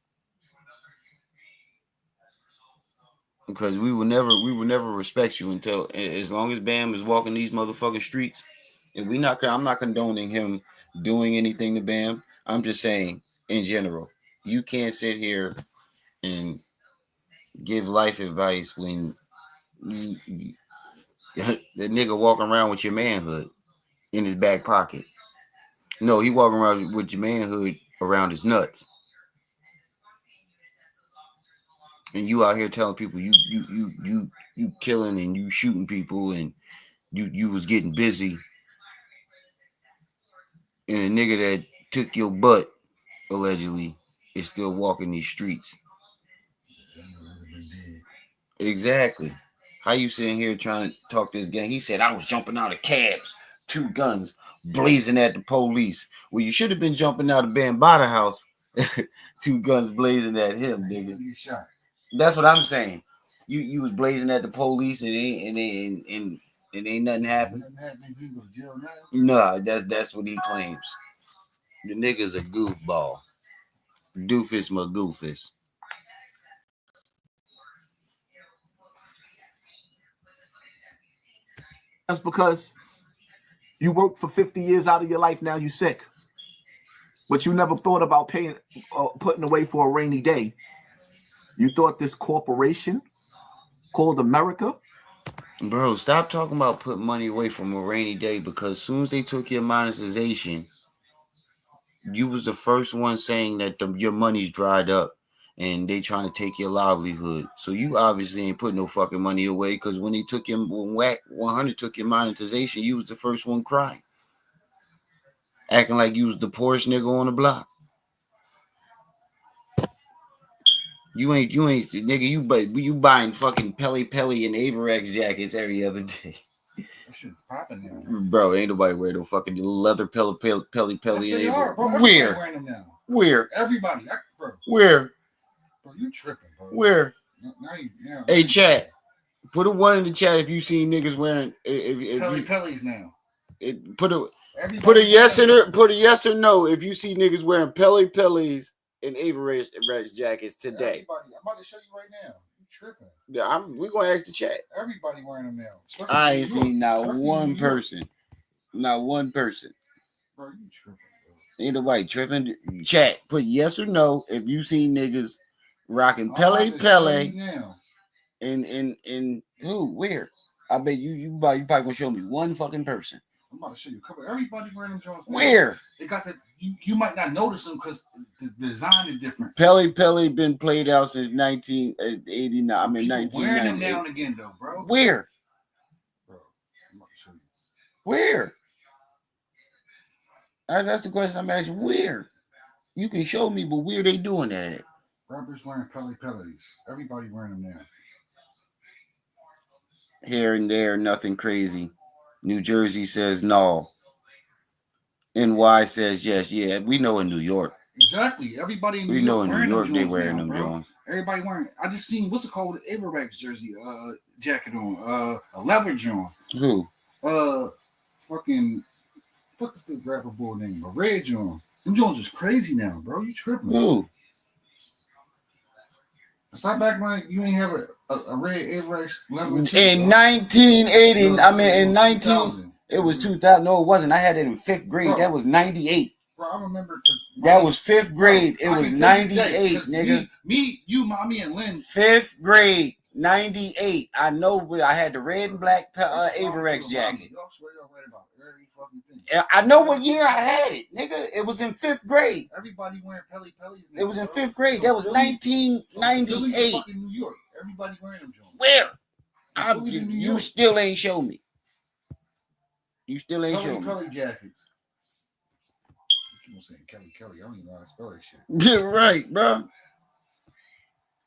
Because we will never respect you until as long as Bam is walking these motherfucking streets. And I'm not condoning him doing anything to Bam. I'm just saying in general, you can't sit here and give life advice when you the nigga walking around with your manhood in his back pocket. No, he walking around with your manhood around his nuts. And you out here telling people you killing and you shooting people and you was getting busy. And a nigga that took your butt allegedly is still walking these streets. Exactly. How you sitting here trying to talk this game? He said, I was jumping out of cabs, 2 guns, blazing at the police. Well, you should have been jumping out of Bambada house, 2 guns blazing at him, nigga. That's what I'm saying. You was blazing at the police and ain't nothing happened. No, that's what he claims. The nigga's a goofball. Doofus McGoofus. That's because you worked for 50 years out of your life. Now you sick. But you never thought about putting away for a rainy day. You thought this corporation called America. Bro, stop talking about putting money away from a rainy day, because as soon as they took your monetization, you was the first one saying that your money's dried up and they trying to take your livelihood. So you obviously ain't putting no fucking money away, because when Whack 100 took your monetization, you was the first one crying, acting like you was the poorest nigga on the block. You ain't nigga. You buying fucking Pelly and Averex jackets every other day. That shit's popping now, bro. Ain't nobody wearing no fucking leather Pelly. Yes, they are, bro. Where? Wearing them now. Where? Everybody, bro. Where? Bro, you tripping, bro. Where? Now hey, chat. Put a 1 in the chat if you see niggas wearing Pellies now. Put a yes in it. Put a yes or no if you see niggas wearing Pellies and Avery jackets today. Everybody, I'm about to show you right now. You tripping? Yeah, we gonna ask the chat. Everybody wearing them now. I ain't seen not one person. Not one person. Bro, you tripping, Ain't nobody tripping. Chat, put yes or no if you seen niggas rocking Pele now. and who? Where? I bet you probably gonna show me one fucking person. I'm about to show you a couple. Everybody wearing them Jones. Where? They got that. You might not notice them because the design is different. Pele been played out since 1989. I mean, 1998. Wearing them now and again, though, bro. Where? Bro, I'm about to show you. Where? That's the question I'm asking. Where? You can show me, but where they doing that at? Rappers wearing Peles. Everybody wearing them now. Here and there, nothing crazy. New Jersey says no. NY says yes. Yeah, we know in New York. Exactly. Everybody in New York. We know in New York they wearing them Jones. Everybody wearing. I just seen what's it called? Averex jersey, jacket on, a leather John. Who? Fucking. What is the rapper boy name? A red John. Them Jones is crazy now, bro. You tripping? Who? Stop acting like you ain't have a red Averex leather. In 1980, no, I mean in 19. It was 2000. No, it wasn't. I had it in 5th grade. Bro, that was 98. Bro, I remember because that was 5th grade. Bro, it was 98, nigga. You, mommy, and Lynn. 5th grade, 98. I know. I had the red and black Averex jacket. Y'all swear y'all right about every fucking thing. I know what year I had it, nigga. It was in 5th grade. Everybody wearing Peles. It was in 5th grade. That was 1998. Fucking New York. Everybody wearing them Jones. Where? You still ain't show me. You still ain't show me. Pele jackets. You saying Kelly? I don't even know how to spell that shit. Yeah, right, bro.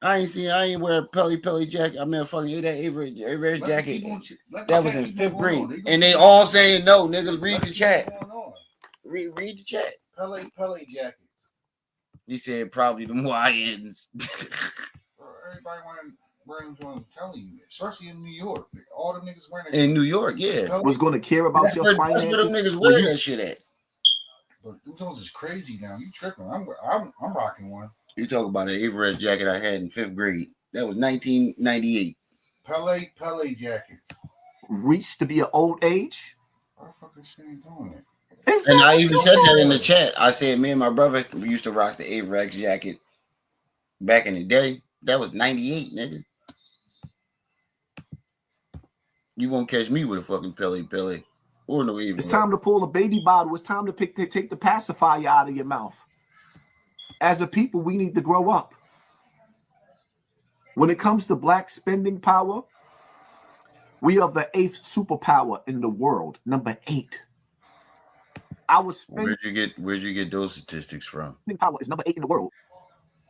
I ain't wear a Pele jacket. I mean, a fucking Avery jacket. That was in 5th grade. And they all saying no, nigga. Read the chat. Read the chat. Pele jackets. He said probably the YNs. Everybody wearing them, I'm telling you, especially in New York. All them niggas wearing that in New York, yeah. Was going to care about your finances. That's where them niggas wear that shit at. But them Jones is crazy now. You tripping? I'm rocking one. You talk about an Avery jacket I had in 5th grade. That was 1998. Pele jackets. Reached to be an old age. Why the fuck is she ain't doing it? And I even said that in the chat. I said me and my brother, we used to rock the Avery jacket back in the day. That was 98, nigga. You won't catch me with a fucking Pele or no Avery. It's time to pull a baby bottle. It's time to take the pacifier out of your mouth. As a people, we need to grow up. When it comes to black spending power, we are the 8th superpower in the world. Number 8. Where'd you get those statistics from? Spending power is number 8 in the world.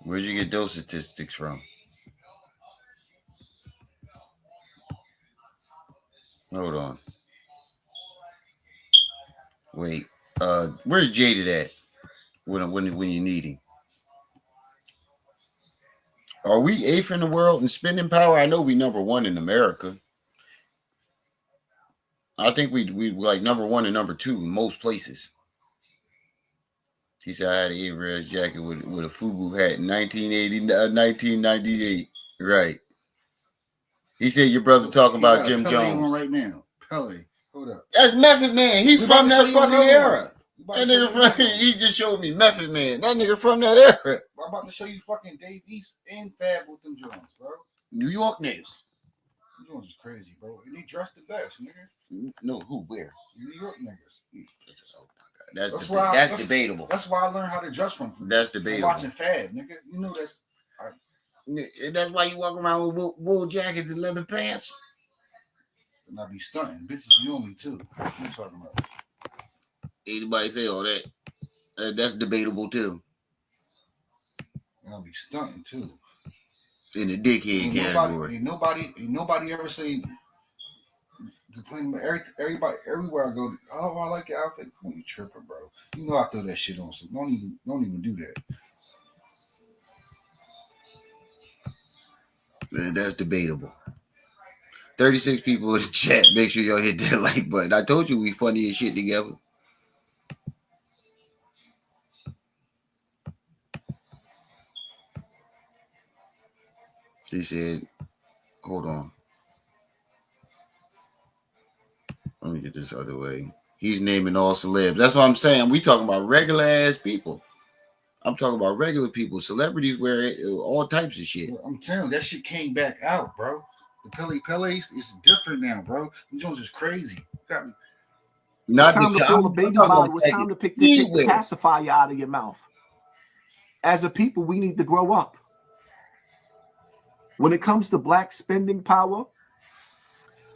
Where'd you get those statistics from? Hold on. Wait. Where's Jaded at when you need him? Are we 8th in the world in spending power? I know we number 1 in America. I think we like number 1 and number 2 in most places. He said I had an Avery jacket with a FUBU hat in 1998. Right. He said your brother talking about Jim Jones. On right now. Pele. Hold up. That's Method Man. He's from that fucking era. That nigga he just showed me Method Man. That nigga from that era. I'm about to show you fucking Dave East and Fab with them Jones, bro. New York niggas. Them Jones is crazy, bro. And they dress the best, nigga. No, who? Where? New York niggas. Oh my God. That's debatable. That's why I learned how to dress from. That's debatable. Watching Fab, nigga. You know that's. That's why you walk around with wool jackets and leather pants. And I be stunting. Bitches be on me too. What you talking about? Anybody say all that? That's debatable too. And I be stunting too. In the dickhead category. Ain't nobody ever say. Complain about everybody everywhere I go. Oh, I like your outfit. Come on, you tripping, bro. You know I throw that shit on. So don't even do that. Man, that's debatable. 36 people in the chat. Make sure y'all hit that like button. I told you we funny as shit together. He said, hold on. Let me get this other way. He's naming all celebs. That's what I'm saying. We talking about regular ass people. I'm talking about regular people. Celebrities wear all types of shit. I'm telling you, that shit came back out, bro. The Pele's is different now, bro. Them Jones is crazy. Got me. It's time to pull a baby bottle. It's time to take the pacifier out of your mouth. As a people, we need to grow up. When it comes to black spending power,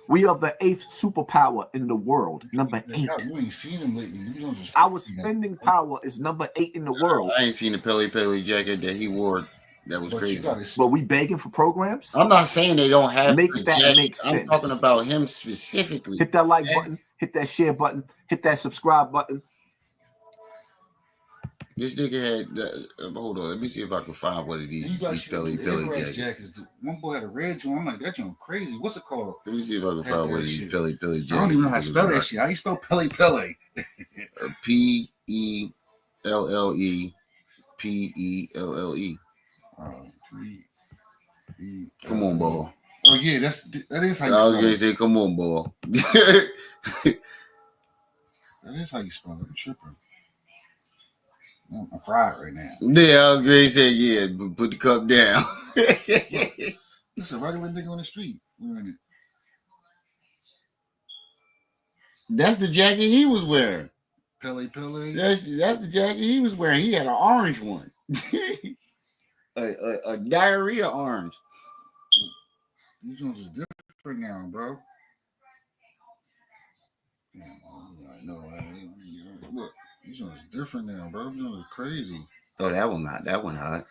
we are the 8th superpower in the world. Number 8. You ain't seen him lately. Our spending power is number 8 in the world. I ain't seen the Pele jacket that he wore. That was crazy. But we begging for programs? I'm not saying they don't have make that jacket. Make sense. I'm talking about him specifically. Hit that like button, hit that share button, hit that subscribe button. This nigga had hold on, let me see if I can find one of these Pele jackets. One boy had a red one. I'm like, that joint crazy. What's it called? Let me see if I can find one of these Pele jackets. I don't even know how to spell that shit. How you spell Pele? Pellele. Come on, ball. Oh yeah, that is how you spell it. I was gonna say, come on, ball. That is how you spell it. I'm tripping. I'm fried right now. Yeah, I was going to say, yeah, put the cup down. It's a regular nigga on the street wearing it. That's the jacket he was wearing. Pele. That's the jacket he was wearing. He had an orange one. a diarrhea orange. These ones is different now, bro. Damn, no, look. These ones different now, bro. These ones are crazy. Oh, that one hot.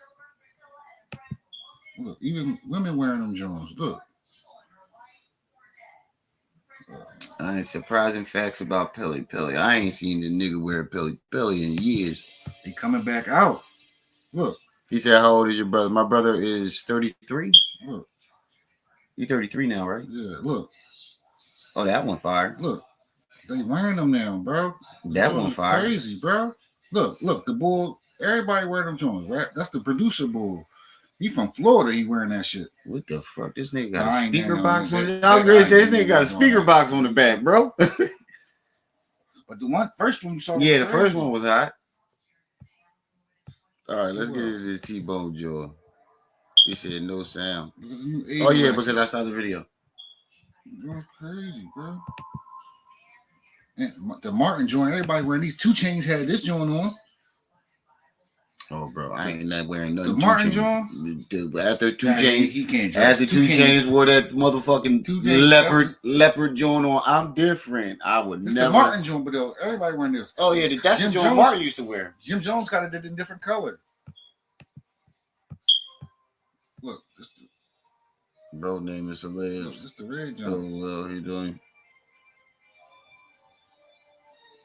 Look, even women wearing them Jones. Look. Surprising facts about Pele. I ain't seen the nigga wear Pele in years. He coming back out. Look. He said, how old is your brother? My brother is 33. Look. You're 33 now, right? Yeah, look. Oh, that one fire. Look. They wearing them now, bro. That one fire. Crazy, bro. Look, the bull. Everybody wear them Jones, right? That's the producer bull. He from Florida. He wearing that shit. What the fuck? This nigga got a speaker box on it. I was gonna say this nigga got a speaker box on the back, bro. But the first one you saw. Yeah, the first one was hot. All right, let's get into this T-Bone jaw. He said no sound. Oh yeah, because I saw the video. You're crazy, bro. And the Martin joint, everybody wearing these 2 Chainz had this joint on. Oh, bro, I ain't not wearing nothing. The Martin joint? After 2 Chainz, he can't dress. After 2 Chainz wore that motherfucking leopard joint on, I'm different. I would never. The Martin joint, but though, everybody wearing this. Oh, yeah, that's the joint Martin used to wear. Jim Jones got it in different color. Look, bro name is Celebs. This is the red joint. Oh, well, he doing.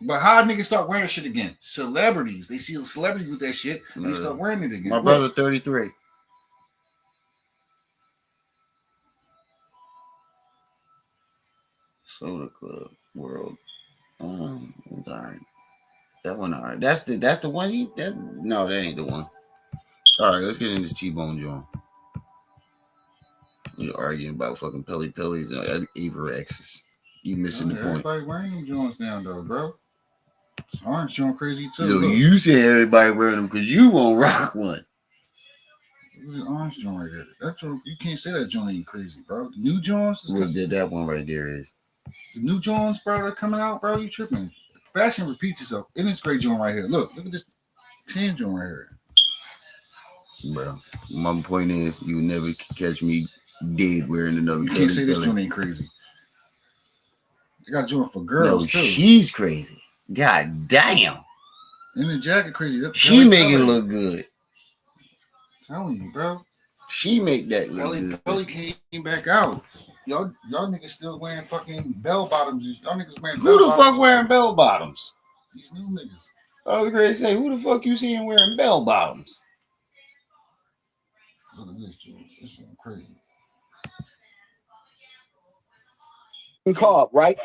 But how niggas start wearing shit again? Celebrities. They see a celebrity with that shit and they start wearing it again. My brother, 33. Soda Club World. Oh, all right. That one, all right. That's the one no, that ain't the one. All right, let's get into this T-Bone joint. You're arguing about fucking Pele's and Averexes. You missing the point. Everybody wearing them joints now, though, bro. It's orange joint crazy too. Yo, you said everybody wearing them because you won't rock one. What's the orange joint right there? That joint, you can't say that joint ain't crazy, bro. The new joints. What that one right there is? The new joints, bro, that coming out, bro. You tripping? Fashion repeats itself. And it's great joint right here. Look at this 10 joint right here. Bro, my point is, you never catch me dead wearing another. You can't say this joint ain't crazy. They got a joint for girls too. She's crazy. God damn. And the jacket crazy. She make it look good. I'm telling you, bro. She make that look good. Pele came back out. Y'all niggas still wearing fucking bell bottoms. Y'all niggas wearing who the fuck wearing bell bottoms? These new niggas. I was going to say, who the fuck you seeing wearing bell bottoms? Look at this, Joe. This is crazy. Called, right?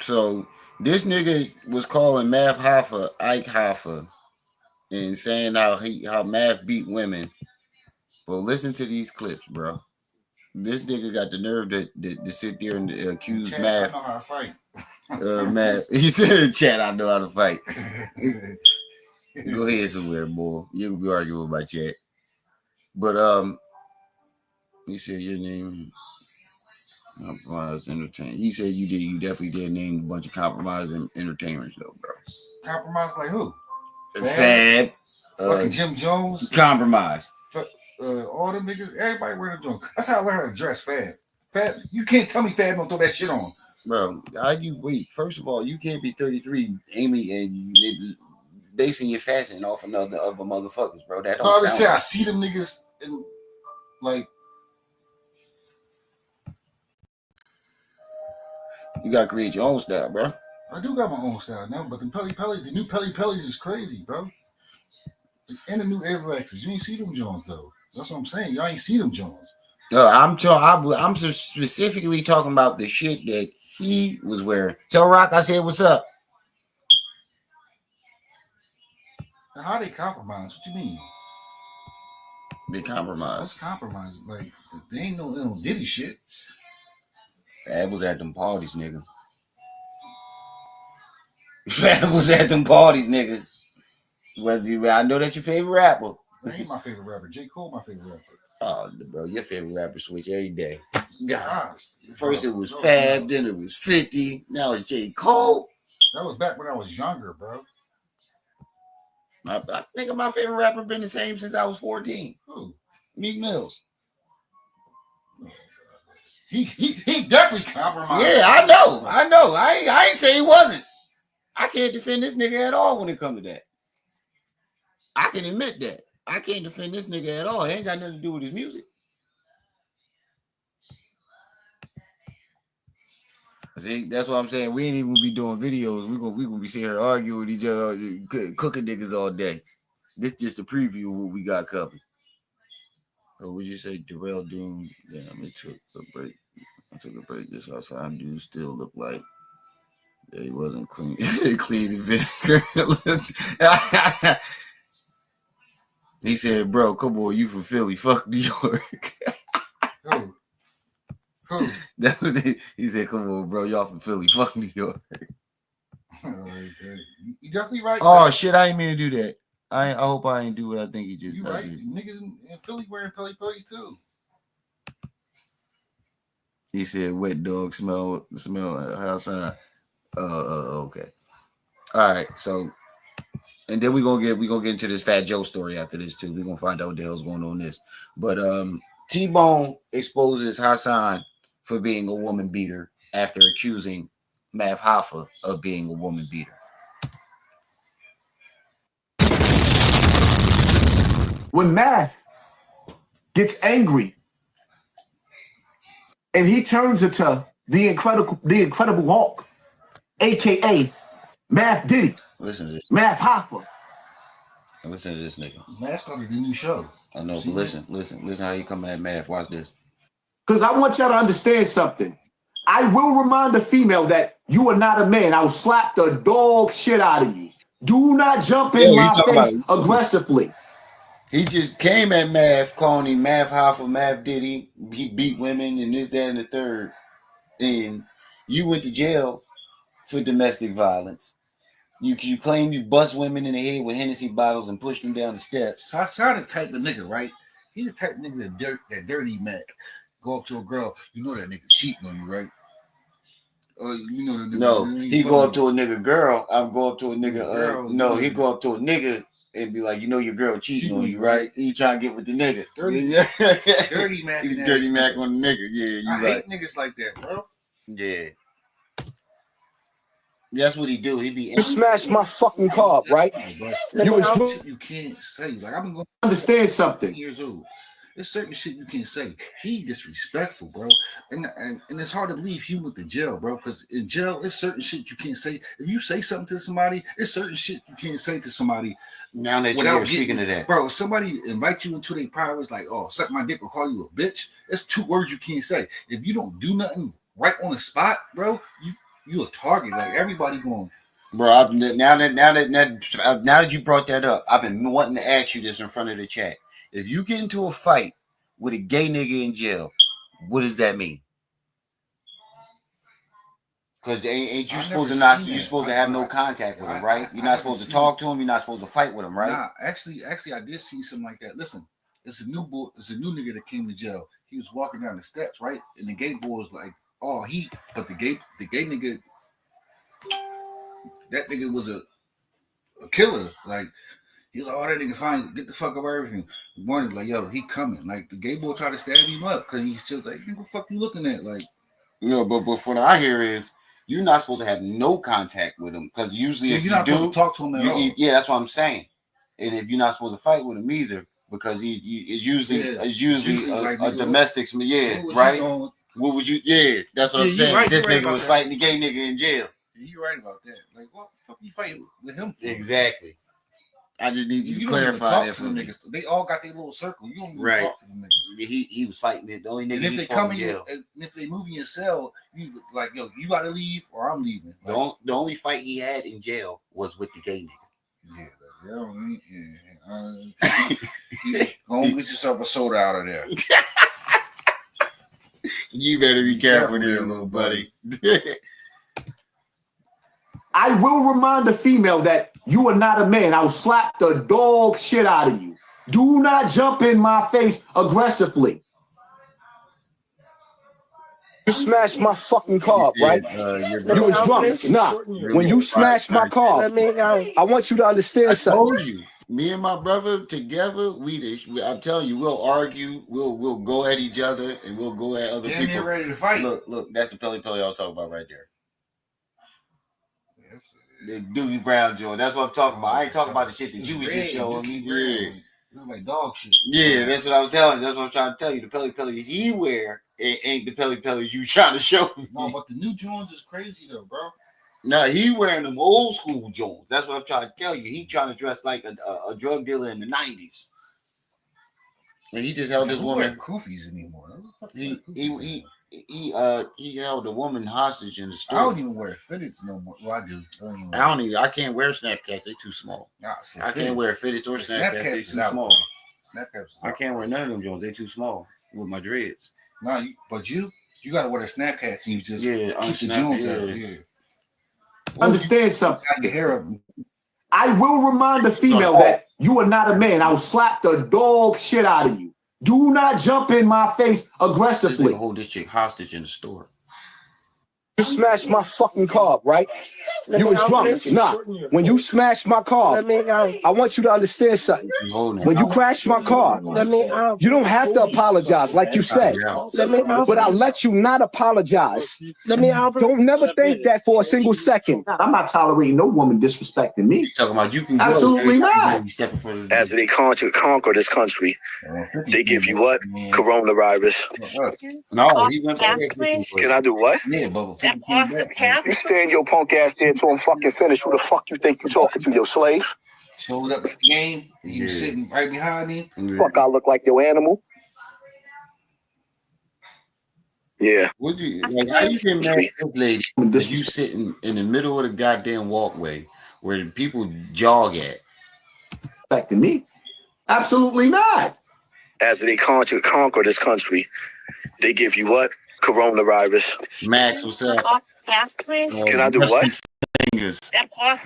So this nigga was calling Math Hoffa Ike Hoffa and saying how Math beat women. Well, listen to these clips, bro. This nigga got the nerve to sit there and accuse Math. I know how to fight. Matt, he said in the chat, I know how to fight. Go ahead somewhere, boy. You'll be arguing with my chat. But you said your name compromise entertainment. He said you definitely did name a bunch of compromise and entertainers though, bro. Compromise like who? Fab. Fucking Jim Jones. Compromise. All them niggas, everybody wearing a joint. That's how I learned how to dress. Fab, you can't tell me Fab don't throw that shit on. Bro, how you wait? First of all, you can't be 33, Amy, and basing your fashion off another other motherfuckers, bro. That don't I sound say right. I see them niggas and like you gotta create your own style, bro. I do got my own style now, but the new Pelly Pellies is crazy, bro. And the new Airvaxes, you ain't see them Jones though. That's what I'm saying. Y'all ain't see them Jones. No, I'm specifically talking about the shit that he was wearing. Tell Rock I said what's up. Now, how they compromise? What you mean? They compromised. What's compromise? Like they ain't no Diddy shit. Fab was at them parties, nigga. Fab was at them parties, nigga. I know that's your favorite rapper. That ain't my favorite rapper. J. Cole, my favorite rapper. Oh, bro, your favorite rapper switch every day. God. First it was Fab, then it was 50, now it's J. Cole. That was back when I was younger, bro. I think my favorite rapper been the same since I was 14. Who? Meek Mills. He definitely compromised. Yeah, I know. I ain't say he wasn't. I can't defend this nigga at all when it comes to that. I can admit that. I can't defend this nigga at all. It ain't got nothing to do with his music. See, that's what I'm saying. We ain't even gonna be doing videos. We gonna be sitting here arguing with each other, cooking niggas all day. This just a preview of what we got covered. Or would you say Darrell Doom? Damn, it took a break. I took a break. This outside dude still look like that he wasn't clean. Clean the vinegar. He said, "Bro, come on, you from Philly? Fuck New York." Who? That's what he said. Come on, bro, y'all from Philly? Fuck New York. You definitely right. Oh shit, I ain't mean to do that. I hope I ain't do what I think he just. You right? Niggas in Philly wearing Pelly Pellies too. He said, "Wet dog smell outside." Okay. All right. So, and then we gonna get into this Fat Joe story after this too. We're gonna find out what the hell's going on in this. But T-Bone exposes Hassan for being a woman beater after accusing Mav Hoffa of being a woman beater. When Mav gets angry and he turns into the Incredible Hulk, aka Mav Diddy. Listen to this. Mav Hoffa. Listen to this nigga. Mav started a new show. I know, but listen how you coming at Mav. Watch this. Because I want y'all to understand something. I will remind the female that you are not a man. I will slap the dog shit out of you. Do not jump in my face aggressively. He just came at Mav, calling him Mav Hoffa, Mav Diddy. He beat women and this, that, and the third. And you went to jail for domestic violence. You claim you bust women in the head with Hennessy bottles and pushed them down the steps. Hassan the type of nigga, right? He the type of nigga that dirty Mac. Go up to a girl, you know that nigga cheating on you, right? You know that nigga. No, he go up to a nigga girl. I'm go up to a nigga. No, he go up to a nigga and be like, you know your girl cheating on you, right? He trying to get with the nigga. Dirty Mac. Dirty Mac on the nigga. Yeah, you I right. hate niggas like that, bro. Yeah. That's what he do. He be. You smashed my fucking car, right? You can't say. Like I've been going. Understand something. Years old. There's certain shit you can't say. He disrespectful, bro. And it's hard to leave him with the jail, bro. Because in jail, it's certain shit you can't say. If you say something to somebody, it's certain shit you can't say to somebody. Now that you're speaking of that, bro. If somebody invite you into their privates, like, oh, suck my dick or call you a bitch. It's 2 words you can't say. If you don't do nothing right on the spot, bro, you a target. Like everybody going. Bro, now that you brought that up, I've been wanting to ask you this in front of the chat. If you get into a fight with a gay nigga in jail, what does that mean? Because ain't you supposed to not? You supposed to have no contact with him, right? You're not supposed to talk to him. You're not supposed to fight with him, right? Nah, actually, I did see something like that. Listen, it's a new nigga that came to jail. He was walking down the steps, right? And the gay boy was like, "Oh, but the gay nigga, that nigga was a killer. Like, he was like, oh, that nigga fine, get the fuck up everything." One was like, "Yo, he coming." Like, the gay boy tried to stab him up because he's still like, "What the fuck you looking at?" Like, but what I hear is you're not supposed to have no contact with him because usually if you're not supposed to talk to him at all. Yeah, that's what I'm saying. And if you're not supposed to fight with him either, because it's usually like, a domestic, right? What was you? Yeah, that's what I'm saying. Right, this nigga was fighting the gay nigga in jail. Yeah, you're right about that. Like, what the fuck you fighting with him for? Exactly. I just need you to clarify that for me. Niggas. They all got their little circle. You don't even talk to them niggas. He was fighting it. The only nigga. And if they come in, and if they move in your cell, you like, "Yo, you gotta leave or I'm leaving." Like, the only fight he had in jail was with the gay nigga. Yeah, go and get yourself a soda out of there. You better be careful there, little buddy. I will remind the female that you are not a man. I will slap the dog shit out of you. Do not jump in my face aggressively. You smashed my fucking car, right? You was drunk. Nah, when you smashed my car, I want you to understand something. I told you, me and my brother together, I'm telling you, we'll argue, we'll go at each other, and we'll go at other people. You're ready to fight. Look, that's the Pelly I was talking about right there. The Doogie Brown joint. That's what I'm talking about. I ain't talking about the shit that you was just showing me. Yeah. It look like dog shit. Yeah, that's what I was telling you. That's what I'm trying to tell you. The Pelly he wear, it ain't the Pelly you trying to show me. No, but the new Jones is crazy though, bro. No, he wearing them old school Jones. That's what I'm trying to tell you. He trying to dress like a drug dealer in the 90s. And he just held this woman. Koofies anymore. He held a woman hostage in the store. I don't even wear fitteds no more. Well, I do. I can't wear Snapcats. They too small. I can't wear fitteds or Snapcats. They too small. I can't wear none of them Jones. They too small with my dreads. No, but you got to wear the Snapcats and you just keep the Jones out. Yeah. Understand something. Got your hair up. I will remind the female that you are not a man. I will slap the dog shit out of you. Do not jump in my face aggressively. Hold this chick hostage in the store. You smashed my fucking car, right? You was drunk. Nah, when you smashed my car, I want you to understand something. When you crashed my car, you don't have to apologize, like you said. But I'll let you not apologize. Don't never think that for a single second. I'm not tolerating no woman disrespecting me. Talking about you can absolutely not. As they conquer this country, they give you what? Coronavirus. No, he went. Can I do what? Yeah, Bubba. You stand your punk ass there till I'm fucking finished. Who the fuck you think you talking to, your slave? Showed up at the game. He was sitting right behind him. Fuck, I look like your animal. Yeah. Would you like how you get mad at this lady? Because you sitting in the middle of the goddamn walkway where the people jog at. Affecting me? Absolutely not. As they conquer this country, they give you what? Coronavirus. Max, what's up? Can I do what? Fingers.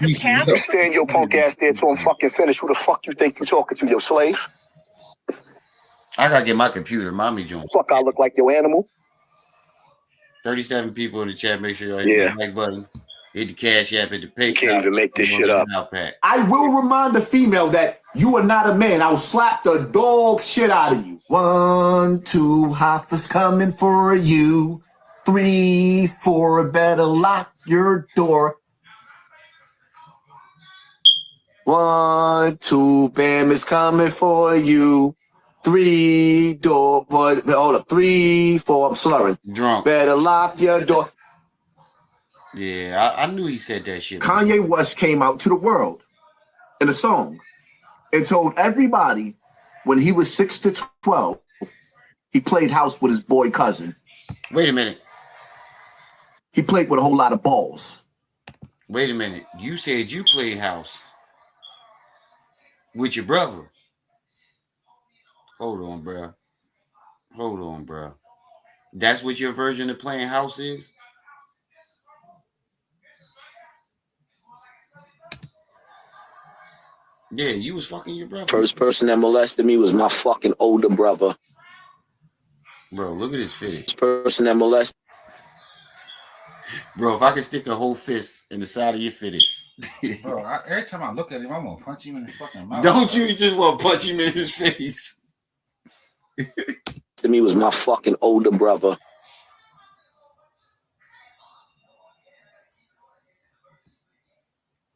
You stand your punk ass there till I'm fucking finished. Who the fuck you think you talking to, your slave? I gotta get my computer, Mommy Jones. Fuck, I look like your animal. 37 people in the chat. Make sure y'all hit the like button. Hit the Cash App, hit the PayPal. Can't even make this shit up. I will remind the female that you are not a man. I will slap the dog shit out of you. 1, 2, Hoffa's coming for you. 3, 4, better lock your door. 1, 2, Bam is coming for you. 3, door, but hold up. 3, 4, I'm slurring. Drunk. Better lock your door. Yeah, I knew he said that shit. Kanye West came out to the world in a song and told everybody when he was 6 to 12, he played house with his boy cousin. Wait a minute. He played with a whole lot of balls. Wait a minute. You said you played house with your brother. Hold on, bro. Hold on, bro. That's what your version of playing house is? Yeah, you was fucking your brother. First person that molested me was my fucking older brother. Bro, look at his fist. First person that molested. Bro, if I could stick a whole fist in the side of your fist. Bro, every time I look at him, I'm gonna punch him in the fucking mouth. Don't you just want to punch him in his face? To me was my fucking older brother.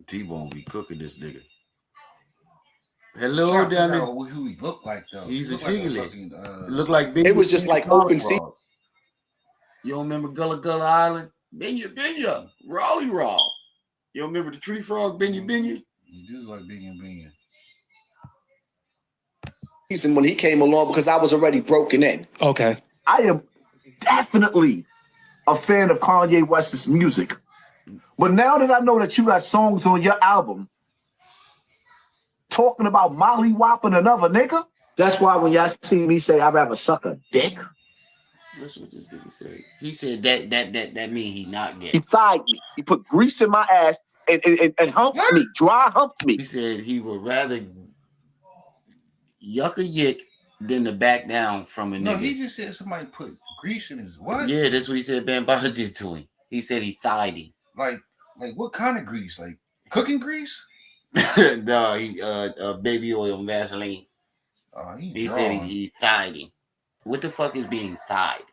T-Bone be cooking this nigga. Hello, down there. Who he looked like though? He's a figure. Like look like Benya. It was just like open sea. You don't remember Gullah Gullah Island? Benya, Raleigh Raw. You don't remember the tree frog, Benya? He just like Benya. Reason when he came along because I was already broken in. Okay. I am definitely a fan of Kanye West's music. But now that I know that you got songs on your album talking about mollywopping another nigga, that's why when y'all see me say I'd rather suck a dick. That's what this nigga said. He said that mean he not gay. He thighed me. He put grease in my ass and humped me, dry humped me. He said he would rather yuck a yick than to back down from a nigga. No, he just said somebody put grease in his what? Yeah, that's what he said Bambaataa did to him. He said he thighed him. Like what kind of grease? Like cooking grease? No, he baby oil and Vaseline. He said he thighed him. What the fuck is being thighed?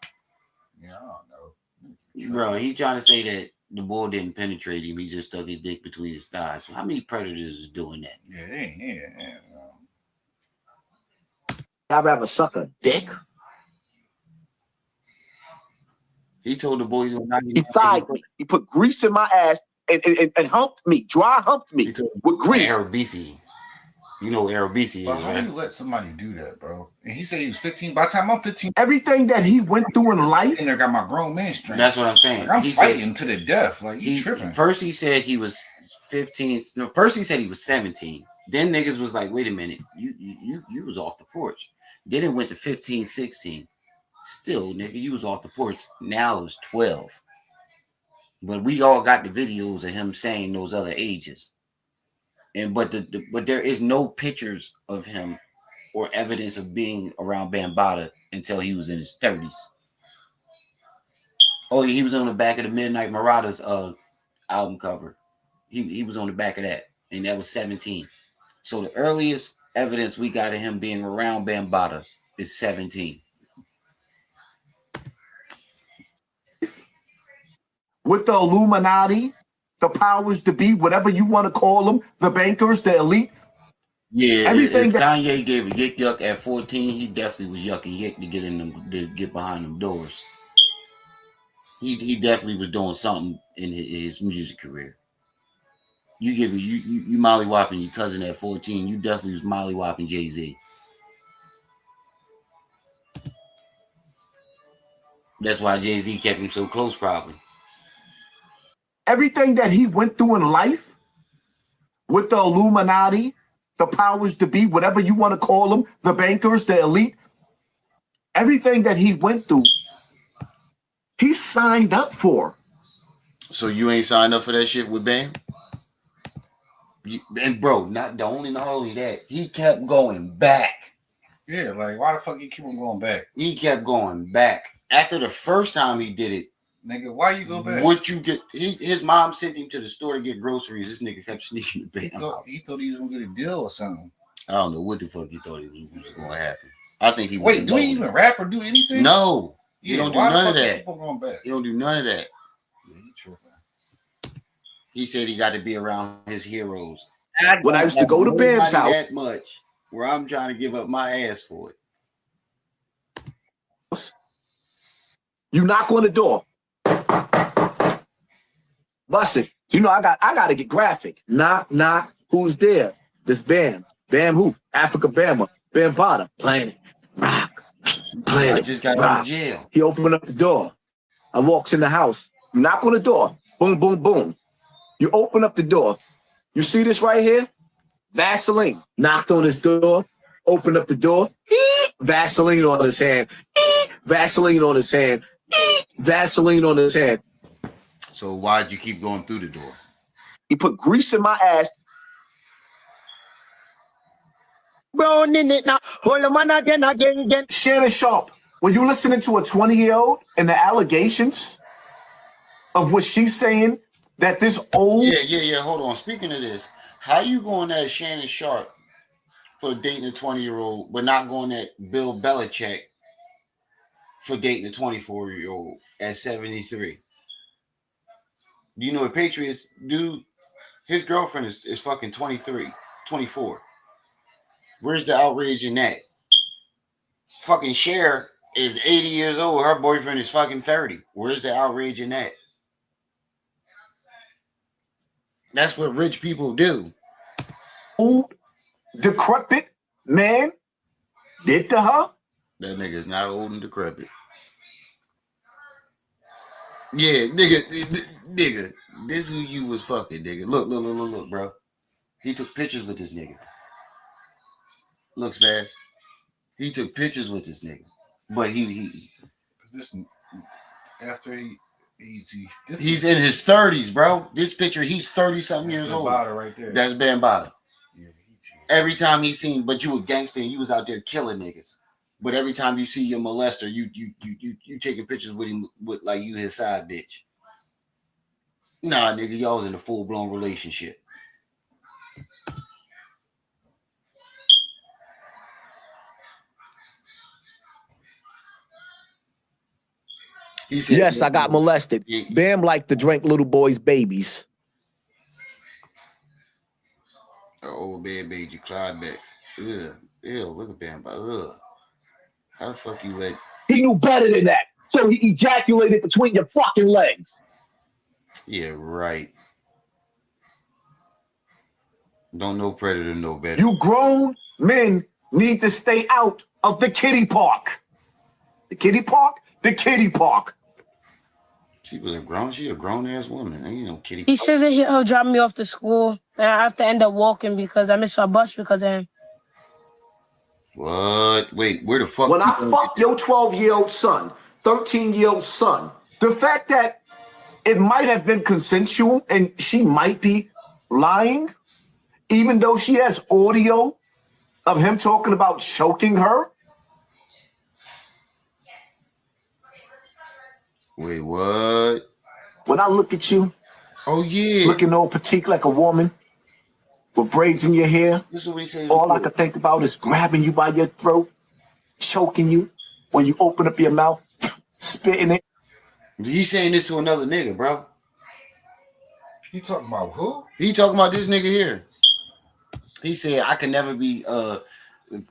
Yeah, I don't know. Bro, he trying to say that the bull didn't penetrate him. He just stuck his dick between his thighs. How many predators is doing that? Yeah. I'd rather suck a dick. He told the boys he thighed me. He put grease in my ass and humped me, dry humped me with grease. Arabisi. You know Arabisi is, how right? do you let somebody do that, bro? And he said he was 15. By the time I'm 15, everything that he went through in life, and I got my grown man strength. That's what I'm saying. Like, I'm fighting to the death. Like he tripping. First he said he was 15. First he said he was 17. Then niggas was like, wait a minute, you was off the porch. Then it went to 15, 16. Still, nigga, you was off the porch. Now it's 12. But we all got the videos of him saying those other ages. But there is no pictures of him or evidence of being around Bambaataa until he was in his 30s. Oh, he was on the back of the Midnight Marauders album cover. He was on the back of that, and that was 17. So the earliest evidence we got of him being around Bambaataa is 17. With the Illuminati, the powers to be, whatever you want to call them, the bankers, the elite. Yeah, everything. If Kanye gave a yick yuck at 14, he definitely was yucking yick to get in them, to get behind them doors. He definitely was doing something in his music career. You mollywopping your cousin at 14, you definitely was mollywopping Jay-Z. That's why Jay-Z kept him so close, probably. Everything that he went through in life with the Illuminati, the powers to be, whatever you want to call them, the bankers, the elite, everything that he went through, he signed up for. So you ain't signed up for that shit with Bam? And bro, not only that, he kept going back. Yeah, like why the fuck you keep on going back? He kept going back. After the first time he did it, nigga, why you go back? What you get? His mom sent him to the store to get groceries. This nigga kept sneaking to Bam house. He thought he was gonna get a deal or something. I don't know what the fuck he thought was going to happen. I think he was. Wait, do he even rap or do anything? No, you don't do none of that. Keep on going back? You don't do none of that. Yeah, he tripping. He said he got to be around his heroes. When I used to go to Bam's house, that much where I'm trying to give up my ass for it. You knock on the door. Bust it. You know, I got to get graphic. Knock, knock. Who's there? This Bam. Bam who? Africa Bama. Bambaataa. Planet. Rock. Planet. I just got rock. out of jail. He opened up the door. I walks in the house. You knock on the door. Boom, boom, boom. You open up the door. You see this right here? Vaseline. Knocked on his door. Opened up the door. Vaseline on his hand. Vaseline on his hand. Vaseline on his hand. So why'd you keep going through the door? He put grease in my ass Brown in it now. Hold on again. Shannon Sharp, when you listening to a 20-year-old and the allegations of what she's saying, that this old... Yeah. Hold on. Speaking of this, how you going at Shannon Sharp for dating a 20-year-old, but not going at Bill Belichick for dating a 24-year-old at 73? Do you know the Patriots dude? His girlfriend is fucking 23, 24. Where's the outrage in that? Fucking Cher is 80 years old. Her boyfriend is fucking 30. Where's the outrage in that? That's what rich people do. Old, decrepit man did to her? That nigga's not old and decrepit. Yeah, nigga. This who you was fucking, nigga. Look, bro. He took pictures with this nigga. Looks fast. He took pictures with this nigga. But this after he's in his 30s, bro. This picture, he's 30-something years old. Right there. That's Bambaataa. Yeah, every time he's seen, but you a gangster and you was out there killing niggas. But every time you see your molester, you taking pictures with him with like you his side bitch. Nah, nigga, y'all was in a full-blown relationship. He said, yes, I got molested. Yeah. Bam liked to drink little boys' babies. Old man made you climax. Ugh. Ew, look at Bam. Ugh. How the fuck you let... He knew better than that. So he ejaculated between your fucking legs. Yeah, right. Don't know predator know better. You grown men need to stay out of the kiddie park. The kiddie park? The kiddie park. She a grown ass woman. Ain't no kiddie. He says that he'll drop me off to school, and I have to end up walking because I missed my bus because of him. What? Wait, where the fuck? When I fucked your 12-year-old son, 13-year-old son, the fact that it might have been consensual and she might be lying, even though she has audio of him talking about choking her. Wait, what? When I look at you, oh yeah, looking all petite like a woman with braids in your hair, this is what he said. All I could think about is grabbing you by your throat, choking you when you open up your mouth, spitting it. He's saying this to another nigga, bro. He talking about who? He talking about this nigga here. He said, I can never be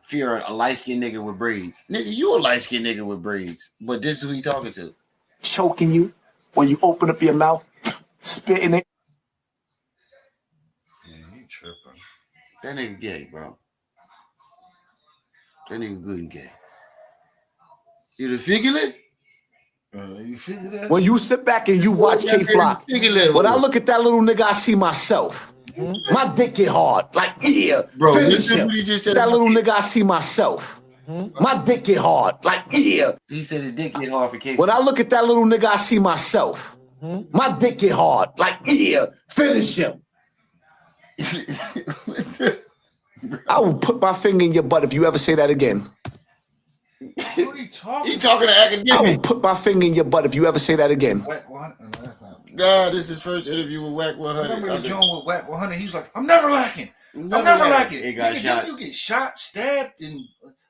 fear a light-skinned nigga with braids. Nigga, you a light-skinned nigga with braids. But this is who he talking to. Choking you when you open up your mouth, spitting it. Yeah, he tripping. That nigga gay, bro. That nigga good and gay. You figure it? You figure that? When you sit back and you watch K-Flock, when I look at that little nigga, I see myself. My dick get hard. Like, yeah. Bro, finish him. That little nigga, I see myself. My dick get hard. Like, yeah. He said his dick get hard for K-Flock. When I look at that little nigga, I see myself. My dick get hard. Like, yeah. Finish him. I will put my finger in your butt if you ever say that again. What are you talking? He talking to academic. I will put my finger in your butt if you ever say that again. God, this is his first interview with Whack 100. Remember the joint with Whack 100? He's like, I'm never lacking. I'm never lacking. He got shot. You get shot, stabbed, and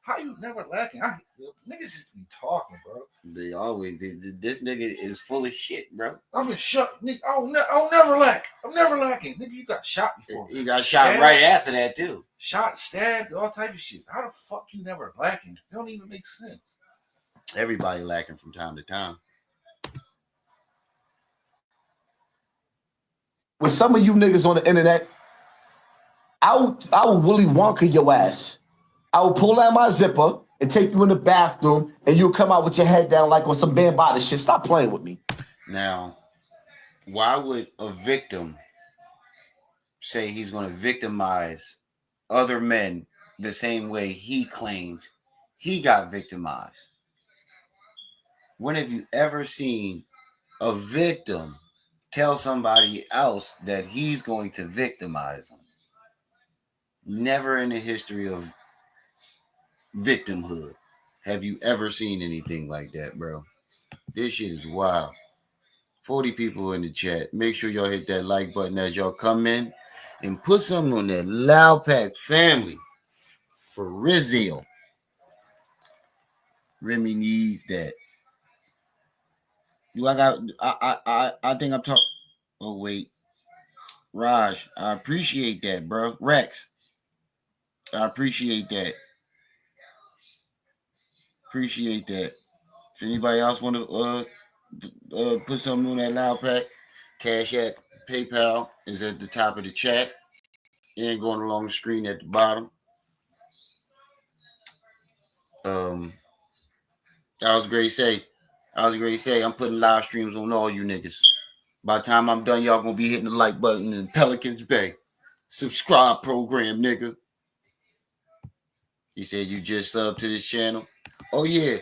how you never lacking? Niggas just be talking, bro. They always. This nigga is full of shit, bro. I've been shot. Nigga, I'll never lack. I'm never lacking. Nigga, you got shot before. He got shot right after that, too. Shot, stabbed, all type of shit. How the fuck you never lacking? It don't even make sense. Everybody lacking from time to time. With some of you niggas on the internet, I will Willy Wonka your ass. I will pull out my zipper and take you in the bathroom and you'll come out with your head down like on some Bambaataa shit. Stop playing with me. Now, why would a victim say he's going to victimize other men the same way he claimed he got victimized? When have you ever seen a victim tell somebody else that he's going to victimize them? Never in the history of victimhood. Have you ever seen anything like that, bro? This shit is wild. 40 people in the chat. Make sure y'all hit that like button as y'all come in and put something on that Loud Pack family for Rizzo. Remy needs that. Do I got? I think I'm talking. Oh wait, Raj, I appreciate that, bro. Rex, I appreciate that. Appreciate that. If anybody else want to put something on that Loud Pack, Cash App, PayPal is at the top of the chat and going along the screen at the bottom. I was great say. I'm putting live streams on all you niggas. By the time I'm done, y'all gonna be hitting the like button in Pelicans Bay. Subscribe program, nigga. He said you just sub to this channel. Oh yeah,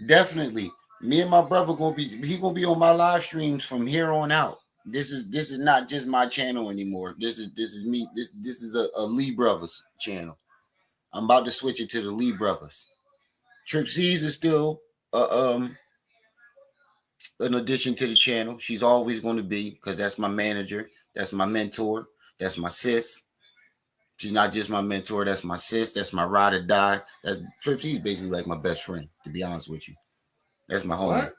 definitely. Me and my brother gonna be on my live streams from here on out. This is not just my channel anymore. This is me. This is a Lee Brothers channel. I'm about to switch it to the Lee Brothers. Trip C's is still an addition to the channel. She's always going to be, because that's my manager, that's my mentor, that's my sis. She's not just my mentor, that's my sis, that's my ride or die. That's Trip C's basically like my best friend, to be honest with you. That's my homie. What?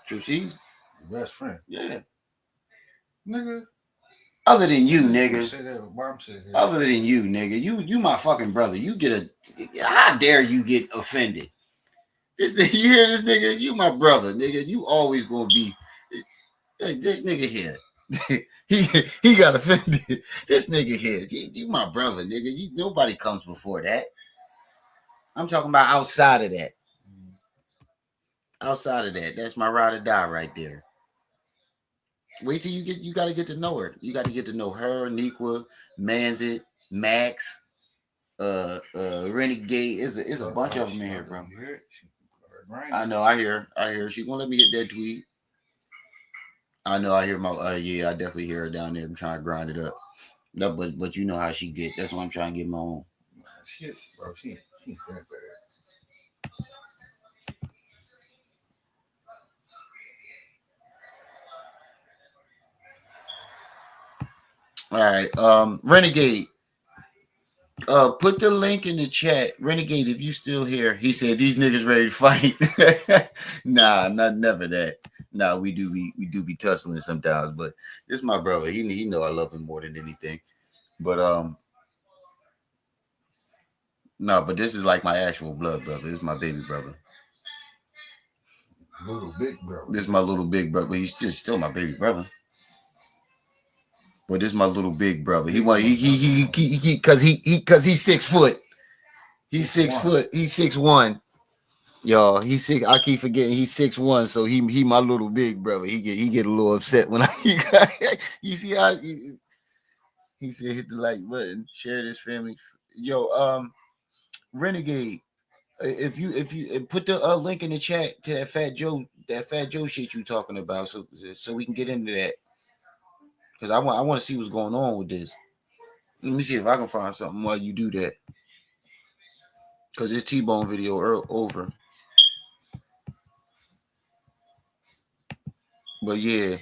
Trip C's? Your best friend. Yeah. Nigga. Other than you, nigga. Other than you, nigga. You my fucking brother. You get how dare you get offended? This nigga, you hear this nigga? You my brother, nigga. You always gonna be this nigga here. he got offended. This nigga here. You my brother, nigga. Nobody comes before that. I'm talking about outside of that. Outside of that. That's my ride or die right there. Wait till you gotta get to know her. You gotta get to know her, Nequa, Manzit, Max, Renegade. It's a bunch of them in here, bro. I know, I hear. She gonna let me hit that tweet. I know, I hear my yeah, I definitely hear her down there. I'm trying to grind it up. No, but you know how she get. That's why I'm trying to get my own. Shit, bro, she that bad. All right, Renegade. Put the link in the chat. Renegade, if you still here. He said these niggas ready to fight. Nah, never that. Nah, we do be tussling sometimes, but this is my brother. He know I love him more than anything. But no, but this is like my actual blood brother. This is my baby brother. Little big brother. This is my little big brother. He's still my baby brother. But this is my little big brother. He because he's 6 foot. He's 6 foot. He's 6'1". Y'all, he's 6. I keep forgetting he's 6'1", so he my little big brother. He get a little upset when you see how he said hit the like button, share this family. Yo, Renegade, if you put the link in the chat to that Fat Joe shit you talking about, so we can get into that, because I want to see what's going on with this. Let me see if I can find something while you do that, because it's T-Bone video over. But yeah,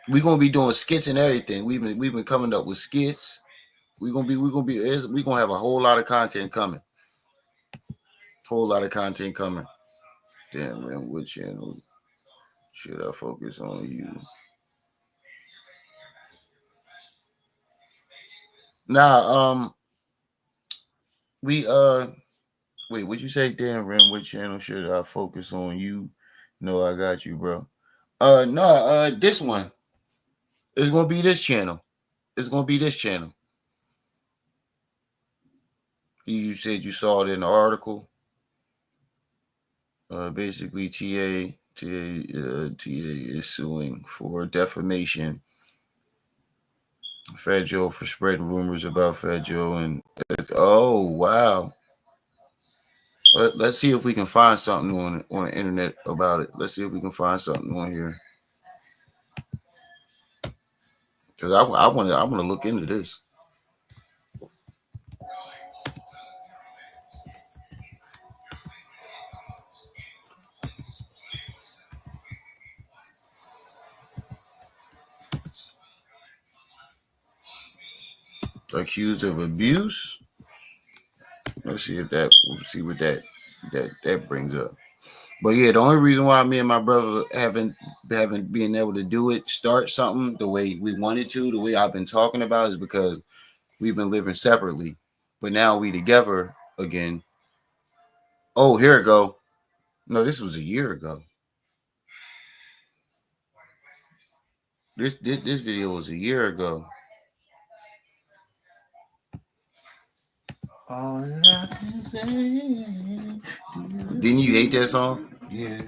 we're gonna be doing skits and everything. We've been coming up with skits. We're gonna have a whole lot of content coming. Whole lot of content coming. Damn, man, what channel should I focus on you? Nah, we wait, what'd you say? Damn, Ren, what channel should I focus on you? No, I got you, bro. No, this one. It's gonna be this channel. It's gonna be this channel. You said you saw it in the article. Basically, TA is suing for defamation Fat Joe for spreading rumors about Fat Joe, and oh wow. Let's see if we can find something on the internet about it. Let's see if we can find something on here, because I want to look into this. accused of abuse. Let's see what that brings up. But yeah, the only reason why me and my brother haven't been able to do it, start something the way we wanted to, the way I've been talking about, is because we've been living separately. But now we together again. Oh, here it go. No, this was a year ago. This video was a year ago. All I can say. Didn't you hate that song? Yeah.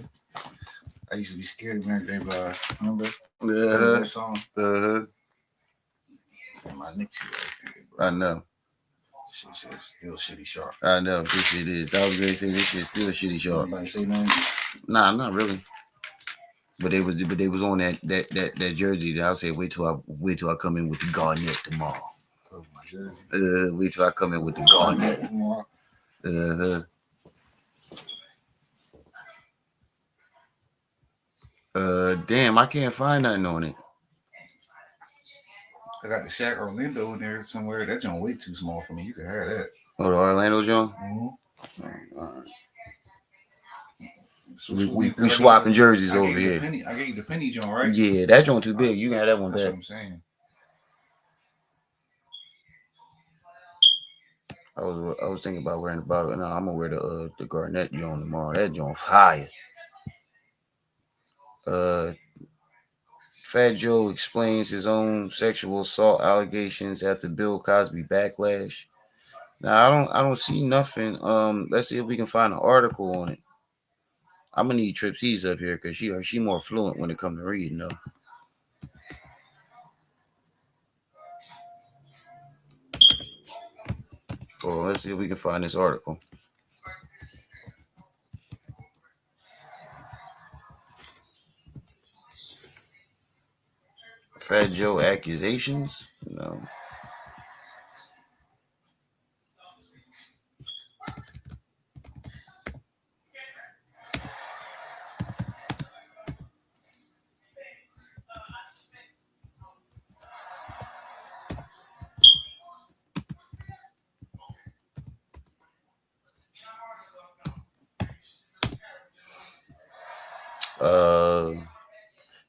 I used to be scared of Mary J. Blige. Remember? Uh-huh. That song? Uh-huh. And my Nick right there, bro. I know. Shit still shitty sharp. I know. This shit is. I was going to say this shit still shitty sharp. Anybody say nothing? Nah, not really. But they was on that jersey. That I said, wait till I come in with the garnet tomorrow. Oh, my jersey. Wait till I come in with the garnet. Damn, I can't find nothing on it. I got the Shaq Orlando in there somewhere. That joint way too small for me. You can have that. Oh, the Orlando joint? Mm-hmm. All right. We swapping jerseys over here. I gave you the penny joint, right? Yeah, that joint too big. You can have that one back. That's what I'm saying. I was thinking about wearing the bottle. No, I'm gonna wear the garnet joint tomorrow. That joint fire. Fat Joe explains his own sexual assault allegations after Bill Cosby backlash. Now I don't see nothing. Let's see if we can find an article on it. I'm gonna need Trip C's up here because she more fluent when it comes to reading though. So let's see if we can find this article. Fat Joe accusations? No.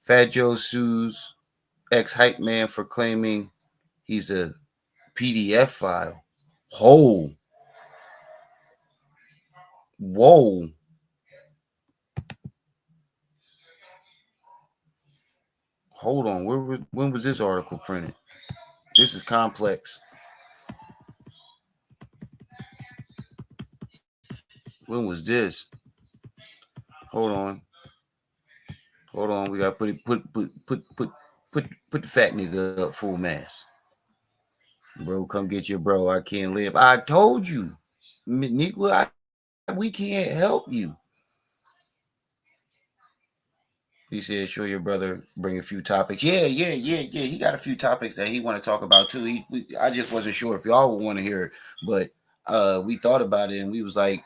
Fat Joe sues ex-hype man for claiming he's a PDF file. Whoa. Hold on. When was this article printed? This is complex. When was this? Hold on. We gotta put the fat nigga up full mass. Bro, come get your bro. I can't live. I told you, Nico, we can't help you. He said, "Show your brother, bring a few topics." Yeah. He got a few topics that he want to talk about too. I just wasn't sure if y'all would want to hear it, but we thought about it and we was like,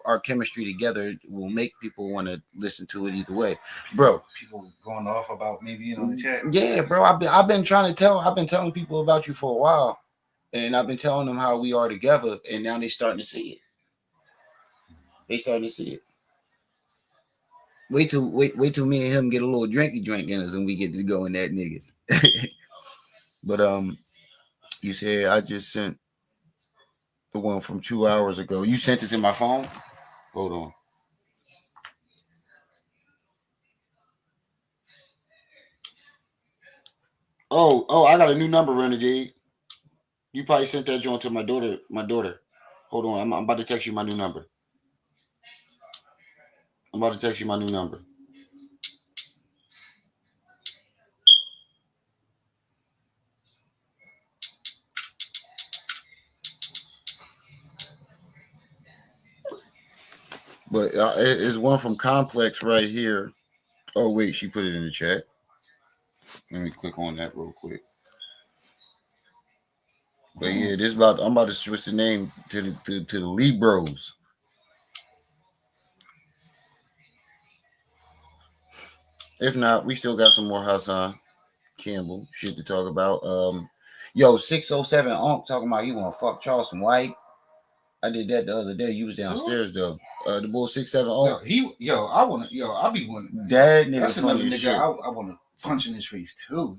our chemistry together will make people want to listen to it either way, bro. People going off about me being on the chat. Yeah, bro. I've been telling people about you for a while, and I've been telling them how we are together, and now they starting to see it. Wait till me and him get a little drinky drink in us and we get to go in that niggas. But you said I just sent the one from 2 hours ago. You sent it to my phone? Hold on. Oh, I got a new number, Renegade. You probably sent that joint to my daughter. Hold on, I'm about to text you my new number. But it's one from Complex right here. Oh, wait, she put it in the chat. Let me click on that real quick. But yeah, I'm about to switch the name to the Libros. If not, we still got some more Hassan Campbell shit to talk about. Yo, 607 Unc talking about he want to fuck Charleston White. I did that the other day. You was downstairs though. The bull 67 Unc. I'll be one. That nigga That's another funny as nigga shit. I want to punch in his face too.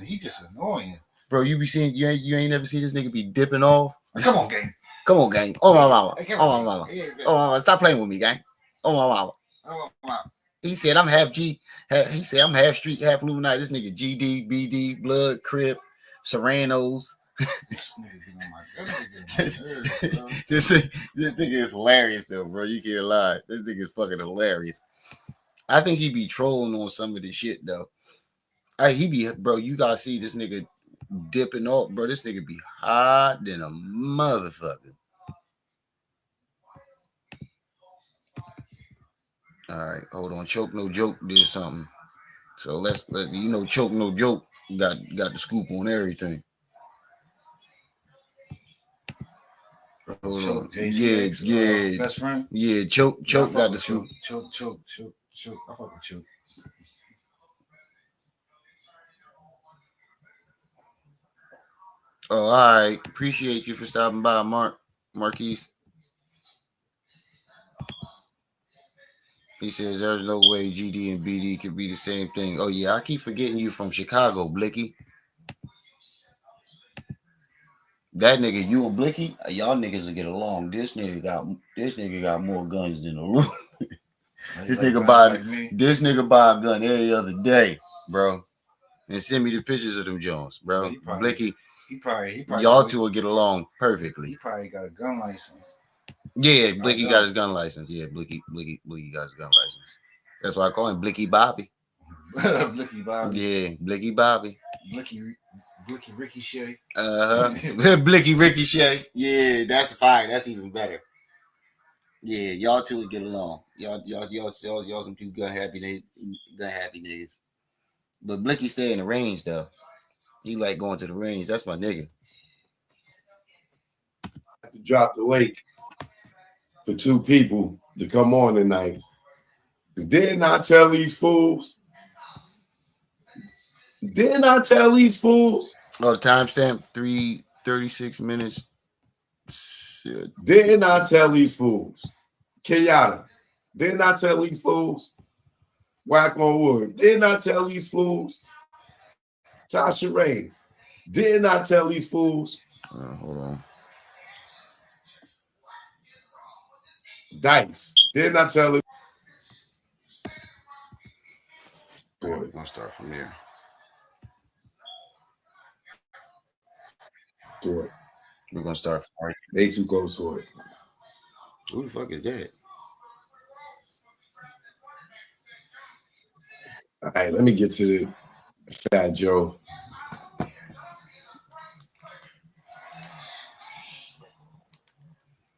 He just annoying. Bro, you be seeing you ain't never see this nigga be dipping off. Come on, gang. Come on, gang. Oh my mama. Hey, Oh my mama. Oh my mama. Stop playing with me, gang. Oh my mama. Oh my. He said I'm half G. He said I'm half street, half Illuminati. This nigga GD, BD, Blood, Crip, Serranos. This nigga is hilarious though, bro. You can't lie. This nigga is fucking hilarious. I think he be trolling on some of the shit though. He be, bro. You gotta see this nigga dipping off, bro. This nigga be hot than a motherfucker. All right, hold on. Choke No Joke did something. So let's you know, Choke No Joke got the scoop on everything. Hold on. Yeah. Best friend. Yeah, Choke got the scoop. Choke. I fuck with Choke. Oh, all right. Appreciate you for stopping by, Marquise. He says there's no way GD and BD could be the same thing. Oh yeah, I keep forgetting you from Chicago, Blicky. That nigga, you and Blicky, y'all niggas will get along. This nigga got more guns than the room. This nigga buy a gun every other day, bro. And send me the pictures of them Jones, bro. Blicky, he probably y'all two will get along perfectly. He probably got a gun license. Yeah, Blicky got his gun license. Yeah, Blicky got his gun license. That's why I call him Blicky Bobby. Blicky Bobby. Yeah, Blicky Bobby. Blicky Ricky Shay. Blicky Ricky Shay. Yeah, that's fine. That's even better. Yeah, y'all two would get along. Y'all some two gun happy niggas. But Blicky stay in the range though. He like going to the range. That's my nigga. To drop the link for two people to come on tonight. Didn't I tell these fools? Oh, the timestamp 3:36 minutes. Didn't I tell these fools? Kenyatta, didn't I tell these fools? Whack on wood, didn't I tell these fools? Tasha Rain, didn't I tell these fools? Hold on. Dice, didn't I tell it? We're gonna start from there. We're gonna start from right. They too close for it. Who the fuck is that? All right, let me get to the Fat Joe.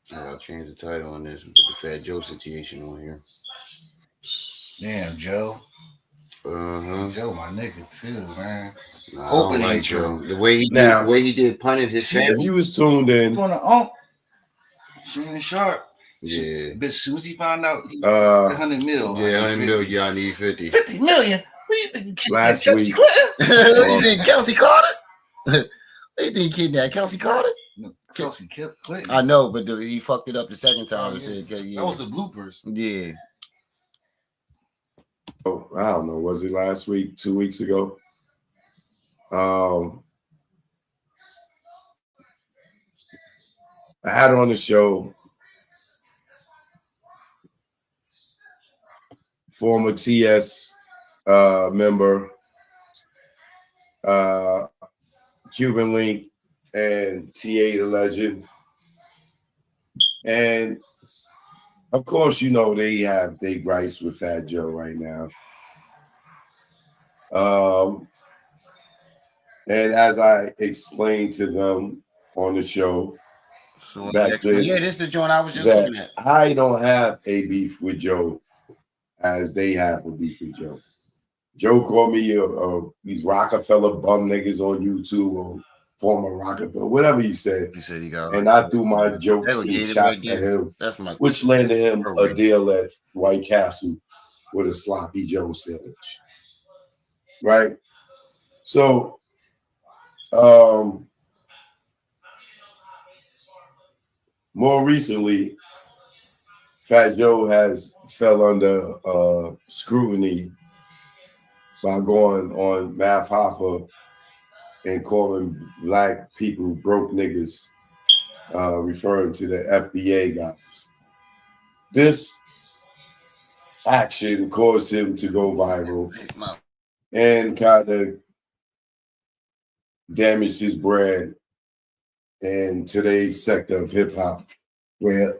I gotta change the title on this and put the Fat Joe situation on here. Damn, Joe. Joe, my nigga too, man. Hoping like Joe. The way he did punted his family. If you was tuned in on the Shannon Sharp. Yeah. Bitch, Susie found out 100 mil. Yeah, 100 mil. Y'all need 50. 50 million? What do you think? Last Kelsey week. Clinton? What do you think, Kelsey Carter? What do you think, kidnapped Kelsey Carter? No, Kelsey Clinton. I know, but he fucked it up the second time. Yeah. Said, That was the bloopers. Yeah. Oh, I don't know. Was it last week? 2 weeks ago? I had on the show former TS member, Cuban Link, and TA the Legend. And of course, you know, they have their gripes with Fat Joe right now. And as I explained to them on the show, this is the joint I was just looking at. I don't have a beef with Joe as they have a beef with Joe. Joe called me these Rockefeller bum niggas on YouTube or former Rockefeller, whatever he said. He said he got. And I threw my jokes and shots at him, which landed him a deal at White Castle with a sloppy Joe sandwich. Right? So, more recently, Fat Joe has fell under scrutiny by going on Math Hoffa and calling black people broke niggas, referring to the FBA guys. This action caused him to go viral and kind of damaged his brand in today's sector of hip hop, where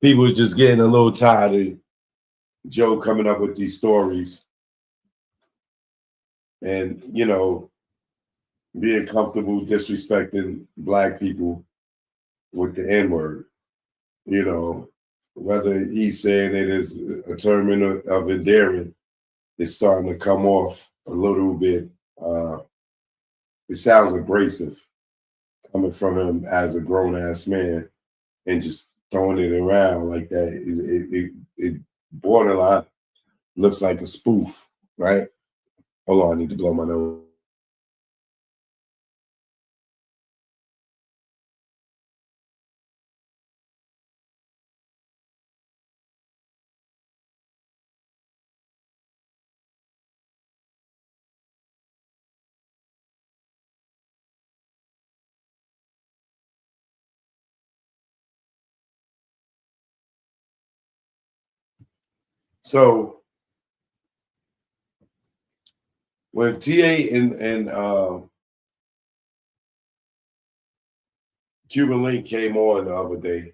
people are just getting a little tired of Joe coming up with these stories and, being comfortable disrespecting black people with the N-word. Whether he's saying it is a term of endearment, it's starting to come off a little bit. It sounds abrasive coming from him as a grown-ass man and just throwing it around like that. It borderline looks like a spoof, right? Hold on, I need to blow my nose. So when TA and Cuban Link came on the other day,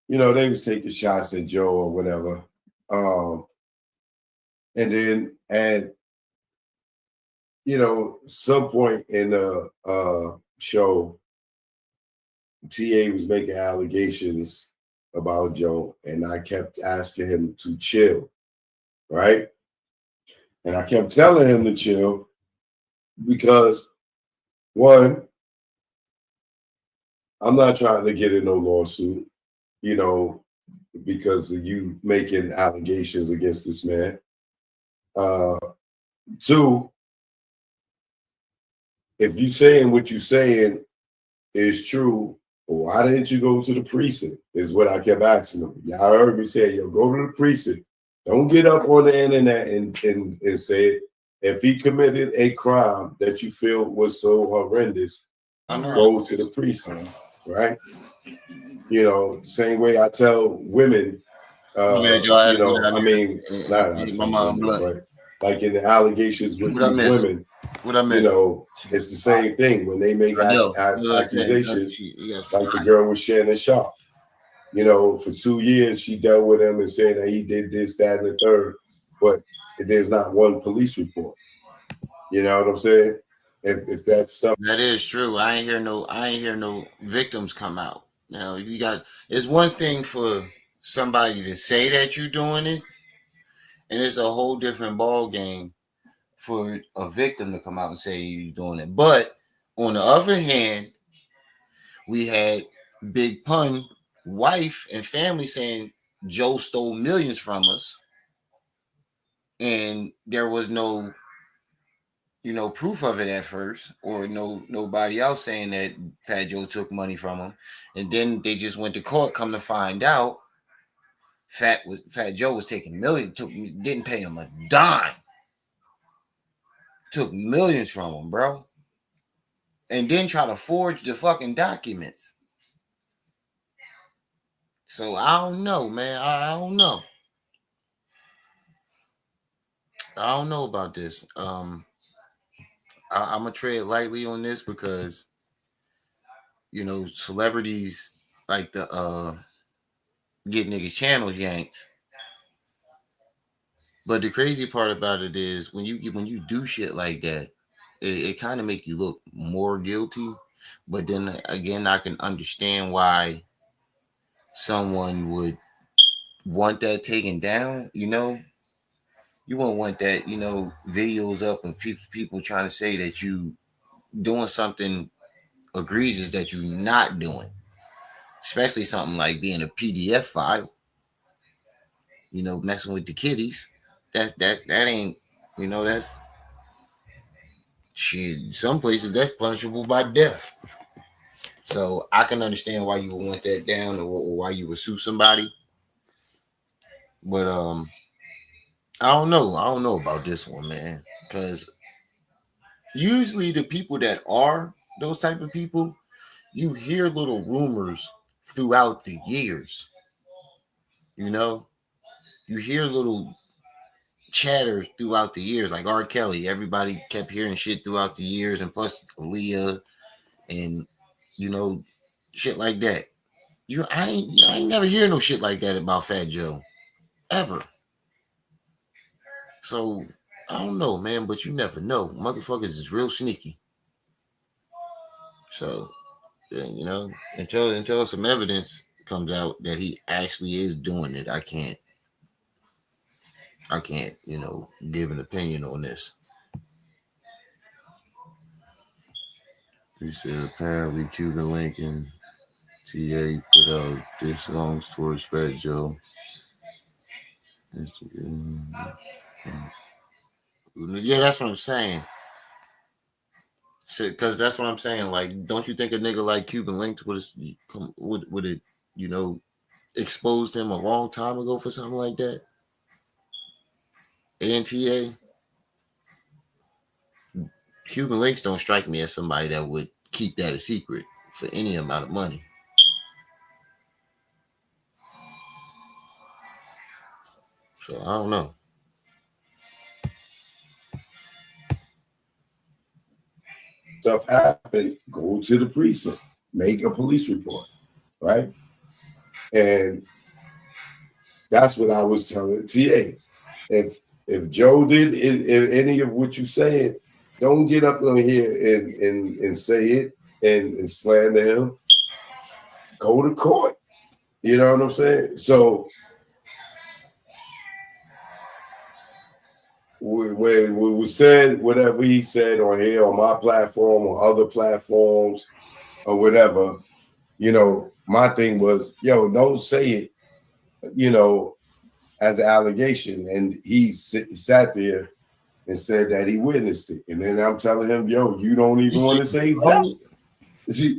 they was taking shots at Joe or whatever. And then at some point in the show, TA was making allegations about Joe, and I kept asking him to chill, right? And I kept telling him to chill because, one, I'm not trying to get in no lawsuit, because of you making allegations against this man. Two, if you saying what you saying is true, why didn't you go to the precinct? Is what I kept asking him. Y'all heard me say, go to the precinct. Don't get up on the internet and say it. If he committed a crime that you feel was so horrendous, go to the precinct, right? Same way I tell women, but like in the allegations with these women, it's the same thing when they make accusations, like the girl with Shannon Sharp. For 2 years she dealt with him and said that he did this, that, and the third, but there's not one police report. You know what I'm saying? If that stuff that is true, I ain't hear no victims come out. Now it's one thing for somebody to say that you're doing it, and it's a whole different ball game for a victim to come out and say you're doing it. But on the other hand, we had Big Pun wife and family saying Joe stole millions from us, and there was no proof of it at first, or nobody else saying that Fat Joe took money from him, and then they just went to court. Come to find out, Fat Joe was taking millions, didn't pay him a dime, took millions from him, bro, and then try to forge the fucking documents. So I don't know, man. I don't know. I don't know about this. I'm gonna tread lightly on this because celebrities like the get niggas channels yanked. But the crazy part about it is when you do shit like that, it kind of make you look more guilty. But then again, I can understand why someone would want that taken down. You won't want that, videos up of people trying to say that you doing something egregious that you're not doing, especially something like being a PDF file. Messing with the kiddies. That ain't. That's shit, some places that's punishable by death. So I can understand why you would want that down, or why you would sue somebody. But I don't know. I don't know about this one, man. Because usually the people that are those type of people, you hear little rumors throughout the years. You know, you hear little chatter throughout the years, like R. Kelly. Everybody kept hearing shit throughout the years, and plus Aaliyah and you know shit like that. I ain't never hear no shit like that about Fat Joe ever. So I don't know, man, but you never know. Motherfuckers is real sneaky. So yeah, until some evidence comes out that he actually is doing it, I can't, give an opinion on this. He said apparently Cuban Lincoln TA put out diss songs towards Fat Joe. Yeah, that's what I'm saying. Because that's what I'm saying. Like, don't you think a nigga like Cuban Links would it, exposed him a long time ago for something like that? ANTA, Cuban Links don't strike me as somebody that would keep that a secret for any amount of money. So I don't know. Stuff happens, go to the precinct, make a police report, right? And that's what I was telling TA. If Joe did any of what you said, don't get up on here and say it and slander him. Go to court. You know what I'm saying? So when we said whatever he said on here, on my platform, or other platforms, or whatever, my thing was, don't say it, as an allegation. And he sat there and said that he witnessed it. And then I'm telling him, you don't even want to say that. You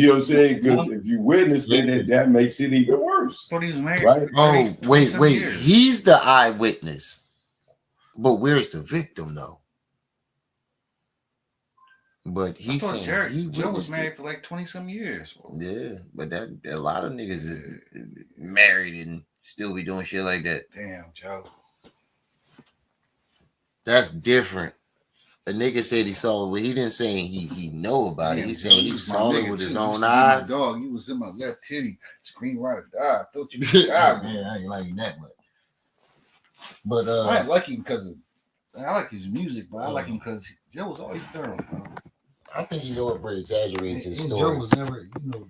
know what I'm saying? Because if you witnessed it, that makes it even worse. Right? Oh, wait. He's the eyewitness. But where's the victim, though? But he's saying Joe was married for like 20-some years. Yeah, but that a lot of niggas is married and still be doing shit like that. Damn, Joe. That's different. A nigga said he saw it, but he didn't say he know about it. He said he saw it with his own eyes. Dog, you was in my left titty. Scream right or die. I thought you would die, man. I ain't like that much. But I didn't like him because I like his music, but I like him because Joe was always thorough, bro. I think he over exaggerates his story. Joe was never no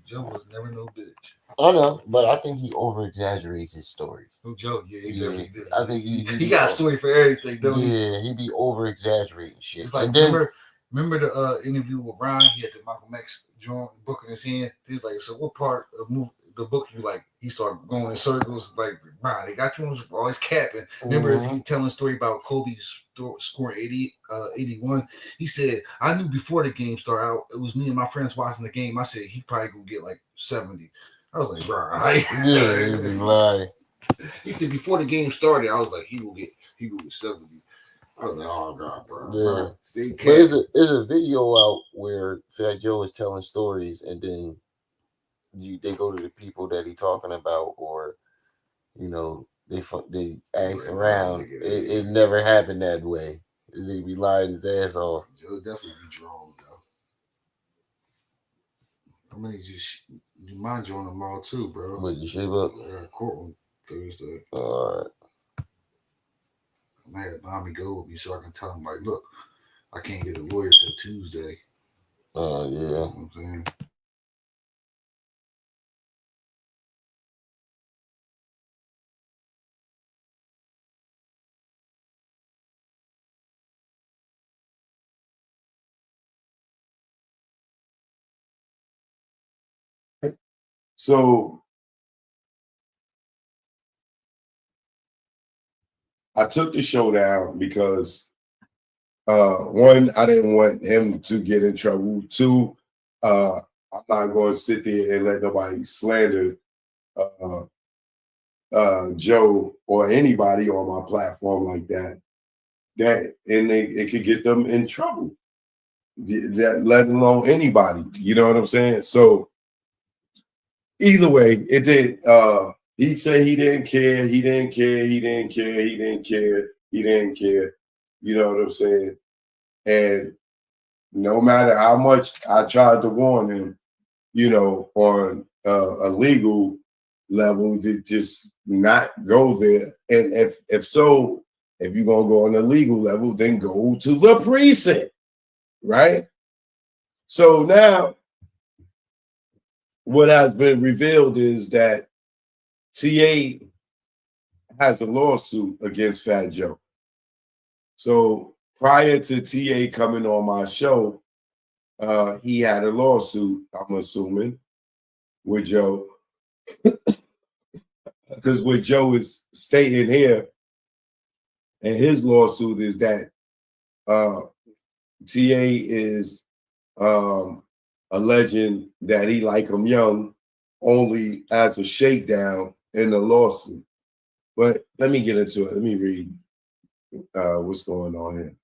bitch. I know, but I think he over exaggerates his stories. Who Joe? Yeah, he definitely did. I think he got a story for everything, don't he? Yeah, he be over exaggerating shit. It's like, and then, remember the interview with Ron? He had the Malcolm X book in his hand. He was like, so what part of the book you like? He started going in circles. Like, Ron, they got you always capping. Remember he telling a story about Kobe scoring 81. He said, I knew before the game started out, it was me and my friends watching the game. I said, he probably gonna get like 70. I was like, right. Yeah, he's lying. He said before the game started, I was like, he will get 70. I was like, oh god, bro. Yeah. But there's a video out where Fat Joe is telling stories, and then they go to the people that he talking about, or they ask around. It never happened that way. He be lying his ass off. Joe definitely be drawn though. I'm gonna just do mind you on tomorrow too, bro. But you shape up. I got a courtroom Thursday. All right. I had Mommy go with me so I can tell him, like, look, I can't get a lawyer till Tuesday. Oh, yeah. You know what I'm saying? So I took the show down because One, I didn't want him to get in trouble. Two, I'm not going to sit there and let nobody slander Joe or anybody on my platform like that. And it could get them in trouble. That, let alone anybody. You know what I'm saying? So either way, it did. He said he didn't care. He didn't care. He didn't care. He didn't care. He didn't care. You know what I'm saying? And no matter how much I tried to warn him, you know, on a legal level, to just not go there. And if so, if you're gonna go on a legal level, then go to the precinct, right? So now, what has been revealed is that TA has a lawsuit against Fat Joe. So prior to TA coming on my show, he had a lawsuit, I'm assuming, with Joe. Because what Joe is stating here, and his lawsuit is that TA is alleging that he like him young only as a shakedown in the lawsuit. But let me get into it. Let me read what's going on here.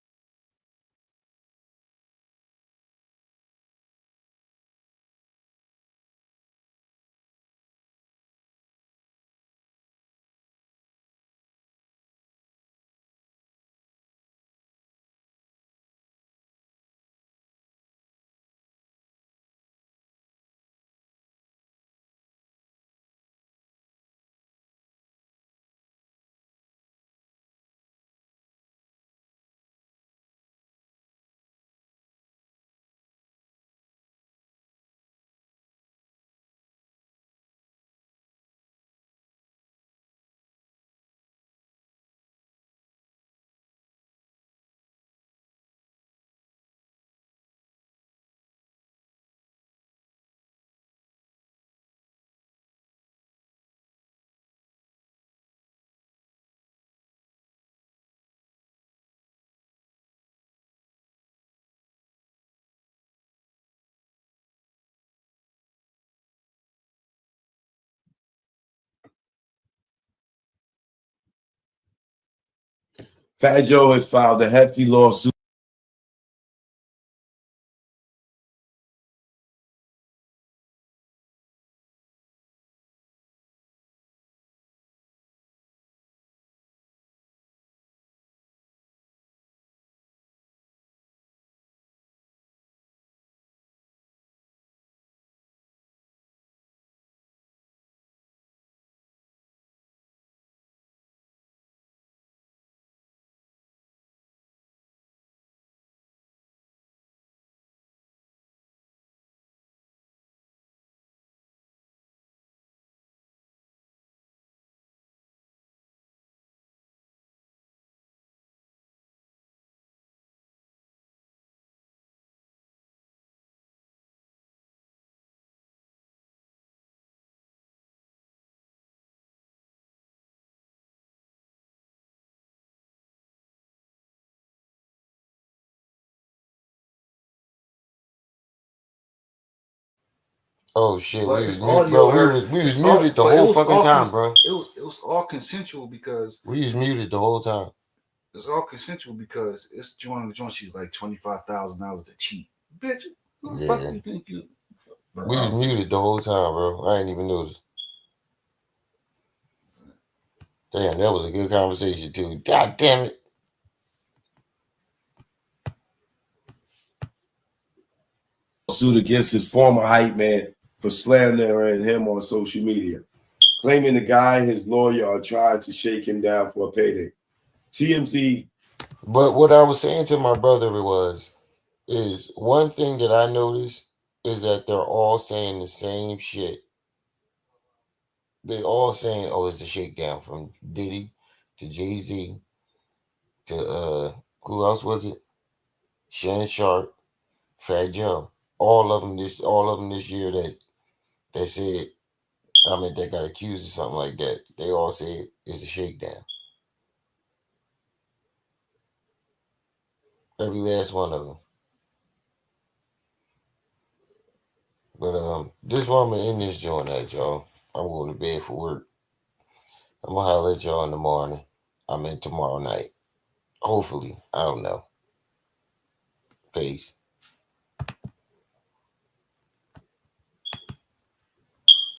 Fat Joe has filed a hefty lawsuit. Oh shit, But we was it's muted, audio. bro. We was muted the whole fucking time, bro. It was all consensual because We was muted the whole time. it's all consensual because it's one of the joints. She's like $25,000 to cheat, bitch. Who the fuck do you think you? We was muted the whole time, bro. I ain't even noticed. Damn, that was a good conversation too. God damn it. Suit against his former hype man for slandering him on social media, claiming the guy and his lawyer are trying to shake him down for a payday. TMZ. But what I was saying to my brother is one thing that I noticed is that they're all saying the same shit. They all saying, "Oh, it's the shakedown from Diddy to Jay-Z to who else was it? Shannon Sharp, Fat Joe. All of them this year that said, I mean, they got accused of something like that. They all said it's a shakedown. Every last one of them. But this woman in this joint at y'all. I'm going to bed for work. I'm gonna holler at y'all in the morning. I mean tomorrow night. Hopefully. I don't know. Peace.